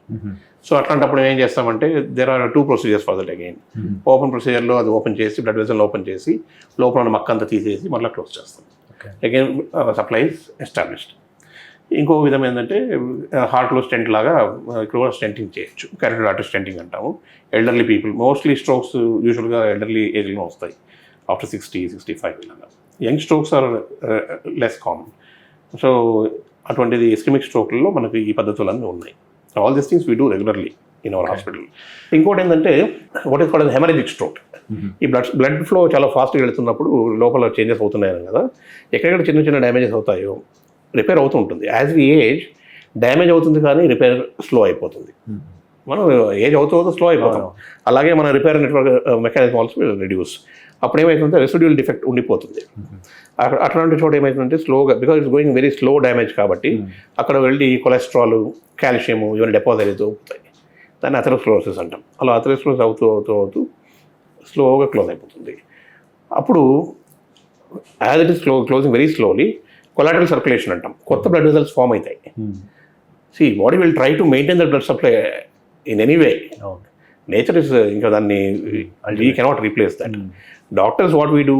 సో అట్లాంటప్పుడు ఏం చేస్తామంటే there are 2 procedures for that again. Open ప్రొసీజర్లో అది ఓపెన్ చేసి బ్లడ్ వెసల్ ఓపెన్ చేసి లోపల ఉన్న మక్క అంతా తీసేసి మళ్ళీ క్లోజ్ చేస్తాం. Again supply established. ఇంకో విధం ఏంటంటే హార్ట్లో స్టెంట్ లాగా ఇక్కడ స్టెంటింగ్ చేయొచ్చు, క్యారోటిడ్ ఆర్టరీ స్టెంటింగ్ అంటాము. ఎల్డర్లీ పీపుల్, మోస్ట్లీ స్ట్రోక్స్ యూజువల్గా ఎల్డర్లీ ఏజ్లో వస్తాయి, ఆఫ్టర్ 60-65 ఇలాగా. Young strokes are less common. So అటువంటిది ఇస్కెమిక్ స్ట్రోక్లలో మనకి ఈ పద్ధతులన్నీ ఉన్నాయి. All these things we do regularly in our hospital. ఇంకోటి ఏంటంటే what is called haemorrhagic stroke. ఈ బ్లడ్ ఫ్లో చాలా ఫాస్ట్గా వెళ్తున్నప్పుడు లోపల చేంజెస్ అవుతున్నాయని కదా, ఎక్కడెక్కడ చిన్న చిన్న డ్యామేజెస్ అవుతాయో రిపేర్ అవుతూ ఉంటుంది. యాజ్ వి ఏజ్ డ్యామేజ్ అవుతుంది కానీ రిపేర్ స్లో అయిపోతుంది. మనం ఏజ్ అవుతూ స్లో అయిపోతాం. అలాగే మన repair network mechanism also reduce. అప్పుడు ఏమవుతుందంటే రెసిడ్యూల్ డిఫెక్ట్ ఉండిపోతుంది. అట్లాంటి చోట ఏమవుతుందంటే స్లోగా, because it's going very slow damage కాబట్టి అక్కడ వెళ్ళి కొలెస్ట్రాల్, కాల్షియము ఇవన్నీ డిపాజిట్ అవుతూ అవుతాయి. దాన్ని అథెరోస్క్లెరోసిస్ అంటాం. అలా అథెరోస్క్లెరోసిస్ అవుతూ స్లోగా క్లోజ్ అయిపోతుంది. అప్పుడు as it is closing very slowly collateral circulation అంటాం, కొత్త బ్లడ్ వెసల్స్ ఫామ్ అవుతాయి. Body will try to maintain the blood supply in any way. Nature is ఇంకా దాన్ని we cannot replace that. Doctors what we do,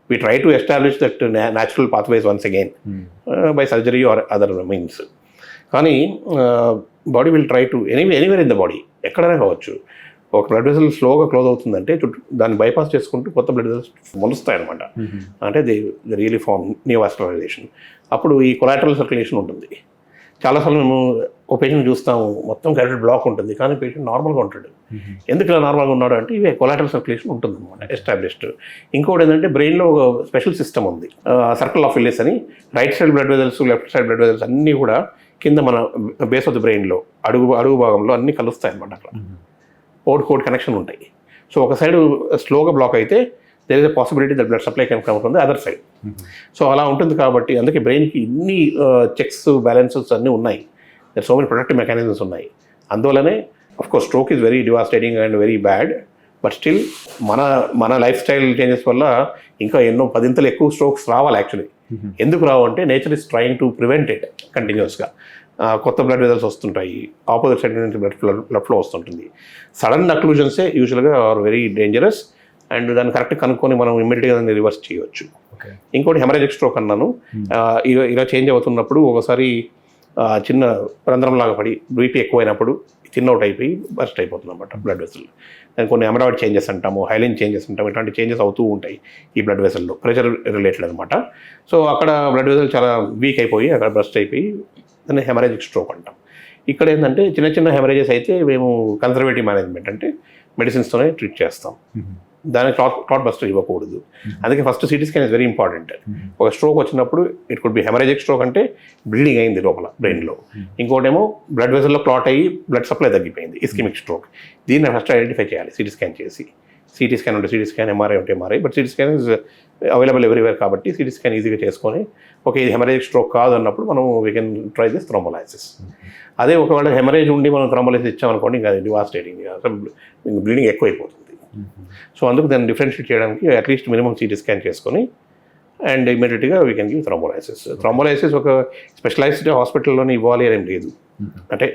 we try to establish that natural pathways once again by surgery or other means. కానీ body will try to anywhere in the body, ఎక్కడైనా కావచ్చు. ఒక బ్లడ్ వెసల్ స్లోగా క్లోజ్ అవుతుందంటే దాన్ని బైపాస్ చేసుకుంటూ కొత్త బ్లడ్ వెసల్స్ మొలుస్తాయి అనమాట. అంటే దే రియలీ ఫార్మ్ నియోవాస్కులరైజేషన్. అప్పుడు ఈ కొలాటరల్ సర్క్యులేషన్ ఉంటుంది. చాలాసార్లు మేము ఒక పేషెంట్ చూస్తాము, మొత్తం క్యారోటిడ్ బ్లాక్ ఉంటుంది కానీ పేషెంట్ నార్మల్గా ఉంటాడు. ఎందుకు ఇలా నార్మల్గా ఉన్నాడు అంటే ఇవే కొలాటరల్ సర్క్యులేషన్ ఉంటుంది అనమాట, ఎస్టాబ్లిష్డ్. ఇంకోటి ఏంటంటే బ్రెయిన్లో ఒక స్పెషల్ సిస్టమ్ ఉంది, సర్కిల్ ఆఫ్ విల్లిస్ అని. Right side blood vessels, left side blood vessels అన్నీ కూడా కింద మన బేస్ ఆఫ్ ది బ్రెయిన్లో అడుగు భాగంలో అన్నీ కలుస్తాయి అనమాట. అట్లా కోడ్ కనెక్షన్ ఉంటాయి. సో ఒక సైడ్ స్లోగా బ్లాక్ అయితే there is a possibility that blood supply can come from the other side. So అలా ఉంటుంది కాబట్టి అందుకే బ్రెయిన్కి ఇన్ని చెక్స్ బ్యాలెన్సెస్ అన్నీ ఉన్నాయి. There so many protective mechanisms ఉన్నాయి. అందువల్లనే of course stroke is very devastating and very bad. But still మన లైఫ్ స్టైల్ చేంజెస్ వల్ల ఇంకా ఎన్నో 10 ఎక్కువ స్ట్రోక్స్ రావాలి యాక్చువల్లీ. ఎందుకు రావు అంటే nature is trying to prevent it కంటిన్యూస్గా. కొత్త బ్లడ్ వెసల్స్ వస్తుంటాయి, ఆపోజిట్ సైడ్ నుంచి బ్లడ్ ఫ్లో వస్తుంటుంది. సడన్ అక్లూజన్సే యూజువల్గా ఆర్ వెరీ డేంజరస్ అండ్ దాన్ని కరెక్ట్గా కనుక్కొని మనం ఇమ్మీడియట్గా దాన్ని రివర్స్ చేయవచ్చు. ఇంకోటి హెమరేజిక్ స్ట్రోక్ అన్నాను. ఇలా చేంజ్ అవుతున్నప్పుడు ఒకసారి చిన్న రంధ్రంలాగా పడి బీపీ ఎక్కువైనప్పుడు థిన్ అవుట్ అయిపోయి బస్ట్ అయిపోతుంది అనమాట బ్లడ్ వెసల్. దానికి కొన్ని అమరాయిడ్ చేంజెస్ అంటాము, హైలిన్ చేంజెస్ అంటాము, ఇట్లాంటి చేంజెస్ అవుతూ ఉంటాయి ఈ బ్లడ్ వెసల్లో, ప్రెషర్ రిలేటెడ్ అనమాట. సో అక్కడ బ్లడ్ వెసల్ చాలా వీక్ అయిపోయి అక్కడ బస్ట్ అయిపోయి దాన్ని హెమరేజిక్ స్ట్రోక్ అంటాం. ఇక్కడ ఏంటంటే చిన్న చిన్న హెమరేజెస్ అయితే మేము కన్సర్వేటివ్ మేనేజ్మెంట్ అంటే మెడిసిన్స్తోనే ట్రీట్ చేస్తాం. దానికి క్లాట్ బస్టర్ ఇవ్వకూడదు. అందుకే first CT scan is very important. ఒక స్ట్రోక్ వచ్చినప్పుడు it could be haemorrhagic stroke అంటే బ్లీడింగ్ అయింది లోపల బ్రెయిన్లో, ఇంకోటేమో బ్లడ్ వెసల్లో క్లాట్ అయ్యి బ్లడ్ సప్లై తగ్గిపోయింది, ఇస్కెమిక్ స్ట్రోక్. దీన్ని ఫస్ట్ ఐడెంటిఫై చేయాలి సిటీ స్కాన్ చేసి. సిటీ స్కాన్ ఉంటే సిటీ స్కాన్, ఎంఆర్ఐ ఉంటే MRI, but CT scan is available everywhere కాబట్టి సిటీ స్కాన్ ఈజీగా చేసుకొని ఓకే ఇది హెమరేజిక్ స్ట్రోక్ కాదు అన్నప్పుడు మనం we can try this thrombolysis. అదే ఒకవేళ హెమరేజ్ ఉండి మనం థ్రోంబోలైసిస్ ఇచ్చామనుకోండి ఇంకా డివాస్టేటింగ్, అసలు బ్లీడింగ్ ఎక్కువైపోతుంది. సో అందుకు దాన్ని డిఫరెన్షియేట్ చేయడానికి అట్లీస్ట్ మినిమం సిటీ స్కాన్ చేసుకొని అండ్ ఇమీడియట్గా we can give thrombolysis. Thrombolysis ఒక స్పెషలైజ్డ్ హాస్పిటల్లోనే ఇవ్వాలి అని ఏం లేదు. అంటే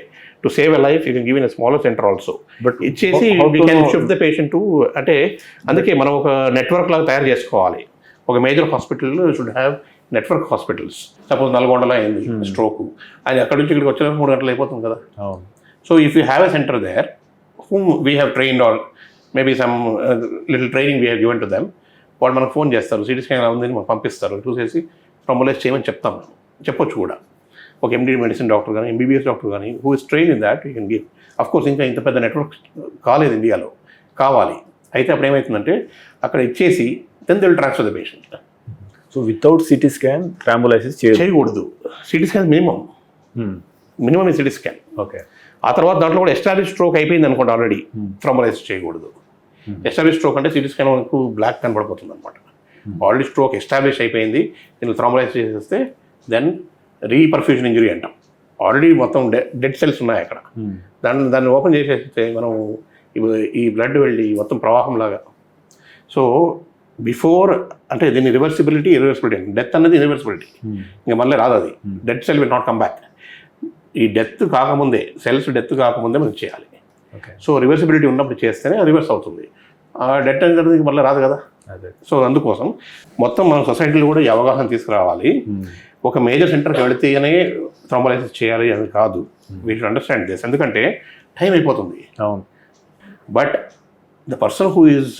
to save a life you can give in a smaller centre also. But ఇచ్చేసి we can shift the patient to, అంటే అందుకే మనం ఒక నెట్వర్క్ లాగా తయారు చేసుకోవాలి. ఒక major hospital should have network hospitals. Suppose నల్గొండలో అయింది స్ట్రోక్, అది అక్కడ నుంచి ఇక్కడికి వచ్చేందుకు 3 గంటలు అయిపోతుంది కదా. So if you have a centre there whom we have trained or maybe some little training we have given to them, వాళ్ళు మనకు ఫోన్ చేస్తారు, సిటీ స్కాన్ ఉందని మనకు పంపిస్తారు, చూసేసి థ్రోంబోలైజ్ చేయమని చెప్తాం. చెప్పొచ్చు కూడా ఒక ఎండి మెడిసిన్ డాక్టర్ కానీ ఎంబీబీఎస్ డాక్టర్ కానీ who is train in that you can give. Of course ఇంకా ఇంత పెద్ద నెట్వర్క్ కాలేదు ఇండియాలో, కావాలి. అయితే అప్పుడు ఏమవుతుందంటే అక్కడ ఇచ్చేసి then they will transfer the patient. So without CT scan thrombolysis చేయకూడదు. సిటీ స్కాన్ మినిమం ఈ సిటీ స్కాన్. ఓకే. ఆ తర్వాత దాంట్లో కూడా ఎస్టాబ్లిష్ స్ట్రోక్ అయిపోయింది అనుకోండి ఆల్రెడీ, థ్రోంబోలైసిస్ చేయకూడదు. ఎస్టాబ్లిష్ స్ట్రోక్ అంటే సిటీ స్కాన్ మనకు బ్లాక్ కనబడిపోతుంది అనమాట. ఆల్రెడీ స్ట్రోక్ ఎస్టాబ్లిష్ అయిపోయింది, దీన్ని థ్రోంబోలైసిస్ చేసేస్తే దెన్ రీపర్ఫ్యూజన్ ఇంజరీ అంటాం. ఆల్రెడీ మొత్తం డెడ్ సెల్స్ ఉన్నాయి అక్కడ, దాన్ని ఓపెన్ చేసేస్తే మనం ఈ బ్లడ్ వెళ్ళి మొత్తం ప్రవాహం లాగా. సో బిఫోర్ అంటే దీన్ని రివర్సిబిలిటీ, ఇర్రివర్సిబిలిటీ, డెత్ అన్నది ఇర్రివర్సిబిలిటీ, ఇంకా మళ్ళీ రాదు అది. Dead cell will not come back. ఈ డెత్ కాకముందే, సెల్స్ డెత్ కాకముందే మనం చేయాలి. సో రివర్సిబిలిటీ ఉన్నప్పుడు చేస్తేనే రివర్స్ అవుతుంది. ఆ డెత్ అనేది మళ్ళీ రాదు కదా. సో అందుకోసం మొత్తం మన సొసైటీలో కూడా ఈ అవగాహన తీసుకురావాలి. ఒక మేజర్ సెంటర్కి వెళితేనే థ్రోంబోలైసిస్ చేయాలి అని కాదు. We should understand this. ఎందుకంటే టైం అయిపోతుంది. అవును. But the person who is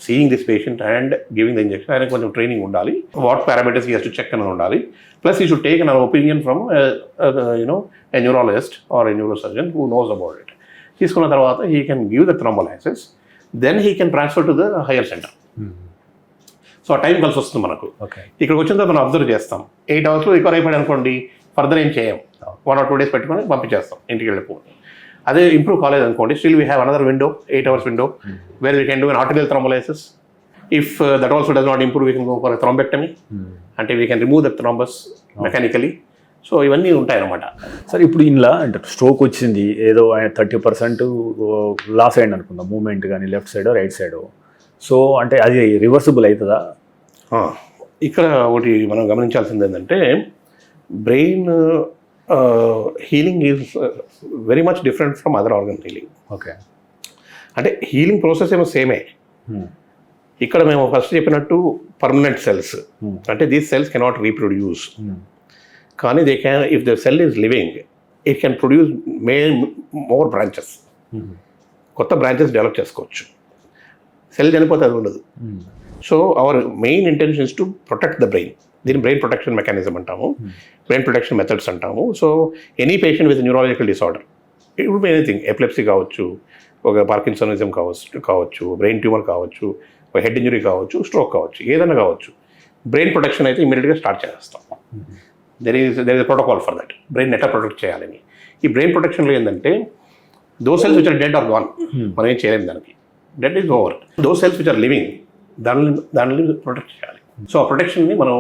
seeing this patient and giving the injection, ఆయనకు కొంచెం ట్రైనింగ్ ఉండాలి. What parameters he has to check అని ఉండాలి. Plus he should take an opinion from a neurologist or a neuro surgeon who knows about it. తీసుకున్న తర్వాత he can give the thrombolysis, then he can transfer to the higher centre. So ఆ టైం కలిసి వస్తుంది మనకు. ఇక్కడికి వచ్చిన తర్వాత మనం అబ్జర్వ్ చేస్తాం. 8 hours రికవర్ అయిపోయాడు అనుకోండి, ఫర్దర్ ఏం చేయం, 1 or 2 days పెట్టుకొని పంపించేస్తాం ఇంటికి వెళ్ళిపోయి. అదే ఇంప్రూవ్ కాలేదు అనుకోండి, still we have another window, 8 hours window where we can do an arterial thrombolysis. If that also does not improve, we can go for a thrombectomy. అంటే we can remove the thrombus mechanically. So ఇవన్నీ ఉంటాయన్నమాట. సార్ ఇప్పుడు ఇందులో అంటే స్ట్రోక్ వచ్చింది, ఏదో ఆయన 30% లాస్ అయ్యింది అనుకుందాం, మూమెంట్ కానీ left side right side. So అంటే అది రివర్సిబుల్ అవుతుందా? ఇక్కడ ఒకటి మనం గమనించాల్సింది ఏంటంటే brain healing is very much different from other organ healing. Okay. అంటే హీలింగ్ ప్రాసెస్ ఏమో సేమే. ఇక్కడ మేము ఫస్ట్ చెప్పినట్టు పర్మనెంట్ సెల్స్, అంటే దీస్ సెల్స్ కెనాట్ రీప్రొడ్యూస్. కానీ they can, if the cell is living, it can produce more branches, కొత్త బ్రాంచెస్ డెవలప్ చేసుకోవచ్చు. సెల్ చనిపోతే అది ఉండదు. So our main intention is to protect the brain. దీన్ని బ్రెయిన్ ప్రొటెక్షన్ మెకానిజం అంటాము, బ్రెయిన్ ప్రొటెక్షన్ మెథడ్స్ అంటాము. So any patient with neurological disorder, it would be anything, epilepsy కావచ్చు, ఒక పార్కిన్సోనిజం కావచ్చు, బ్రెయిన్ ట్యూమర్ కావచ్చు, ఒక హెడ్ ఇంజరీ కావచ్చు, స్ట్రోక్ కావచ్చు, ఏదైనా కావచ్చు, బ్రెయిన్ ప్రొటెక్షన్ అయితే ఇమీడియట్గా స్టార్ట్ చేస్తాం. There is protocol for that. Brain ఎట్లా ప్రొటెక్ట్ చేయాలని. ఈ బ్రెయిన్ ప్రొటెక్షన్లో ఏంటంటే those cells which are dead or gone, మనం ఏం చేయలేము దానికి, dead is over. Those cells which are living, దాన్ని ప్రొటెక్ట్ చేయాలి. సో ఆ ప్రొటెక్షన్ని మనం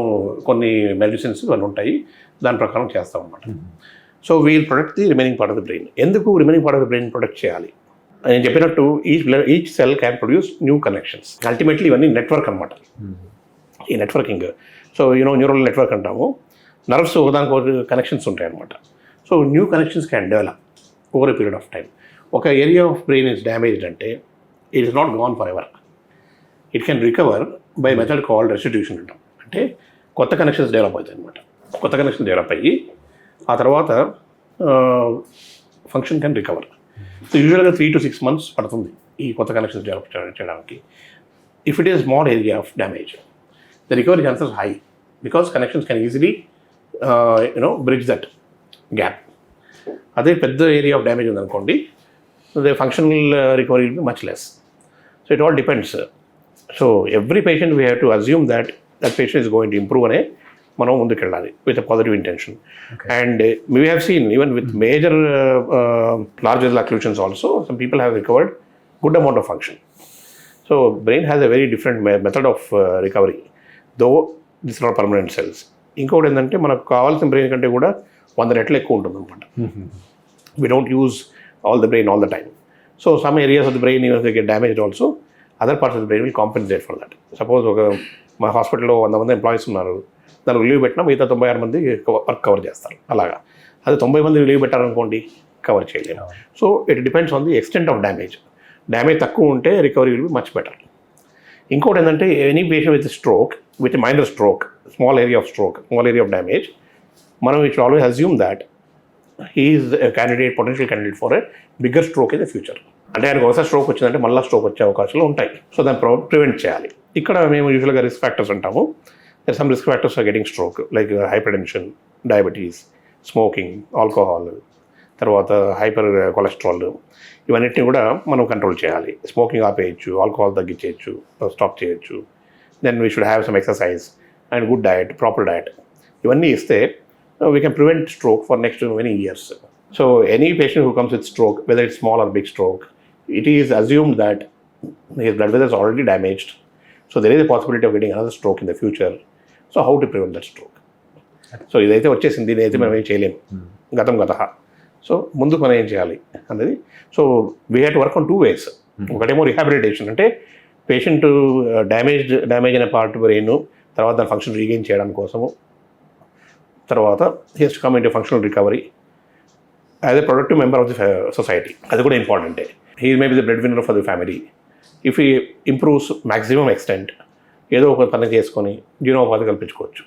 కొన్ని మెడిసిన్స్ అన్నీ ఉంటాయి, దాని ప్రకారం చేస్తాం అన్నమాట. So we'll protect the remaining part of the brain. ఎందుకు remaining part of the brain protect చేయాలి? నేను చెప్పినట్టు each cell can produce new connections. Ultimately ఇవన్నీ నెట్వర్క్ అనమాట, ఈ నెట్వర్కింగ్. సో న్యూరల్ నెట్వర్క్ అంటాము. నర్వ్స్ ఒకదానికి కనెక్షన్స్ ఉంటాయి అనమాట. So new connections can develop over a period of time. ఒక area of brain is damaged అంటే it is not gone forever. It can recover by method called restitution అంటాం. అంటే కొత్త కనెక్షన్స్ డెవలప్ అవుతాయి అనమాట. కొత్త కనెక్షన్స్ డెవలప్ అయ్యి ఆ తర్వాత ఫంక్షన్ కెన్ రికవర్. సో యూజువల్గా 3 to 6 months పడుతుంది ఈ కొత్త కనెక్షన్స్ డెవలప్ చేయడానికి. If it is small area of damage, the recovery chances high because connections can easily bridge that gap. అదే పెద్ద ఏరియా ఆఫ్ డ్యామేజ్ ఉందనుకోండి, the functional recovery will be much less. So it all depends. So every patient we have to assume that patient is going to improve అనే మనం ముందుకెళ్ళాలి with a positive intention. And we have seen even with major large vessel occlusions also some people have recovered good amount of function. So brain has a very different method of recovery, though this not permanent cells. ఇంకొకటి ఏంటంటే మనకు కావాల్సిన బ్రెయిన్ కంటే కూడా 100 రెట్లు ఎక్కువ ఉంటుంది అనమాట. We don't use all the brain all the time. So some areas of the brain get damaged also, other parts of the brain will compensate for that. Suppose మా హాస్పిటల్లో 100 మంది ఎంప్లాయీస్ ఉన్నారు, దానికి లీవ్ పెట్టినా మిగతా 96 మంది వర్క్ కవర్ చేస్తారు. అలాగా అది 90 మంది లీవ్ పెట్టారనుకోండి, కవర్ చేయలేము. So it depends on the extent of damage. Damage తక్కువ ఉంటే recovery will be much better. ఇంకోటి ఏంటంటే any patient with stroke, with minor stroke, small area of stroke, small area of damage, మనం it always assume that he is potential candidate for a bigger stroke in the future. అంటే ఆయనకు ఒకసారి స్ట్రోక్ వచ్చిందంటే మళ్ళీ స్ట్రోక్ వచ్చే అవకాశాలు ఉంటాయి. సో దాన్ని ప్రివెంట్ చేయాలి. ఇక్కడ మేము యూజువల్గా రిస్క్ ఫ్యాక్టర్స్ అంటాము. There some risk factors for getting stroke like hypertension, diabetes, smoking, alcohol, తర్వాత హైపర్ కొలెస్ట్రాల్, ఇవన్నిటిని కూడా మనం కంట్రోల్ చేయాలి. స్మోకింగ్ ఆపేయచ్చు, ఆల్కహాల్ తగ్గించేయచ్చు, స్టాప్ చేయొచ్చు. Then we should have some exercise and good diet, proper diet. ఇవన్నీ ఇస్తే we can prevent stroke for next many years. So any patient who comes with stroke, whether it's small or big stroke, it is assumed that his blood vessels are already damaged. So there is a possibility of getting another stroke in the future. So how to prevent that stroke? So ఇదైతే వచ్చేసింది, ఇదైతే మనం ఏం చేయలేము, గతం గత. సో ముందుకు మనం ఏం చేయాలి అన్నది. So we have to work on 2 ways. ఒకటేమో రిహాబిలిటేషన్, అంటే పేషెంట్ డ్యామేజ్ అయిన పార్ట్ బ్రెయిన్, తర్వాత దాని ఫంక్షన్ రీగెయిన్ చేయడానికి కోసము, తర్వాత he has to come in to functional recovery as a productive member of the society. అది కూడా ఇంపార్టెంటే. He may be the breadwinner for the family. If he improves maximum extent, ఏదో ఒక పని చేసుకొని జీవనోపాధి కల్పించుకోవచ్చు.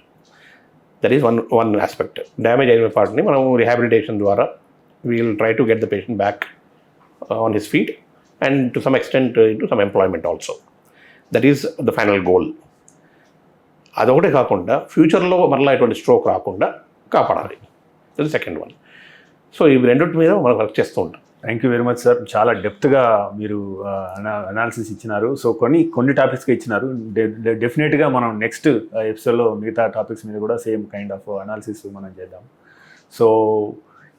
That is one aspect. Damage అయిన పార్ట్ని మనం రిహాబిలిటేషన్ ద్వారా we'll try to get the patient back on his feet and to some extent into some employment also. That is the final goal. అదొకటే కాకుండా ఫ్యూచర్లో మరలా ఎటువంటి స్ట్రోక్ రాకుండా కాపాడాలి. That is second one. So ఈ రెండింటి మీద మనం వర్క్ చేస్తూ ఉంటాం. Thank you very much sir. చాలా డెప్త్గా మీరు అనాలిసిస్ ఇచ్చినారు. సో కొన్ని టాపిక్స్గా ఇచ్చినారు. డెఫినెట్గా మనం నెక్స్ట్ ఎపిసోడ్లో మిగతా టాపిక్స్ మీద కూడా సేమ్ కైండ్ ఆఫ్ అనాలిసిస్ మనం చేద్దాం. సో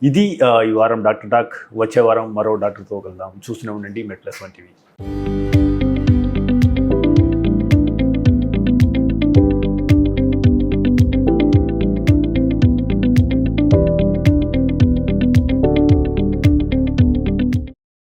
ఇది ఈ వారం డాక్టర్ టాక్. వచ్చే వారం మరో డాక్టర్తో కలుద్దాం. చూస్తూనే ఉండండి మెడ్ ప్లస్ 1 TV.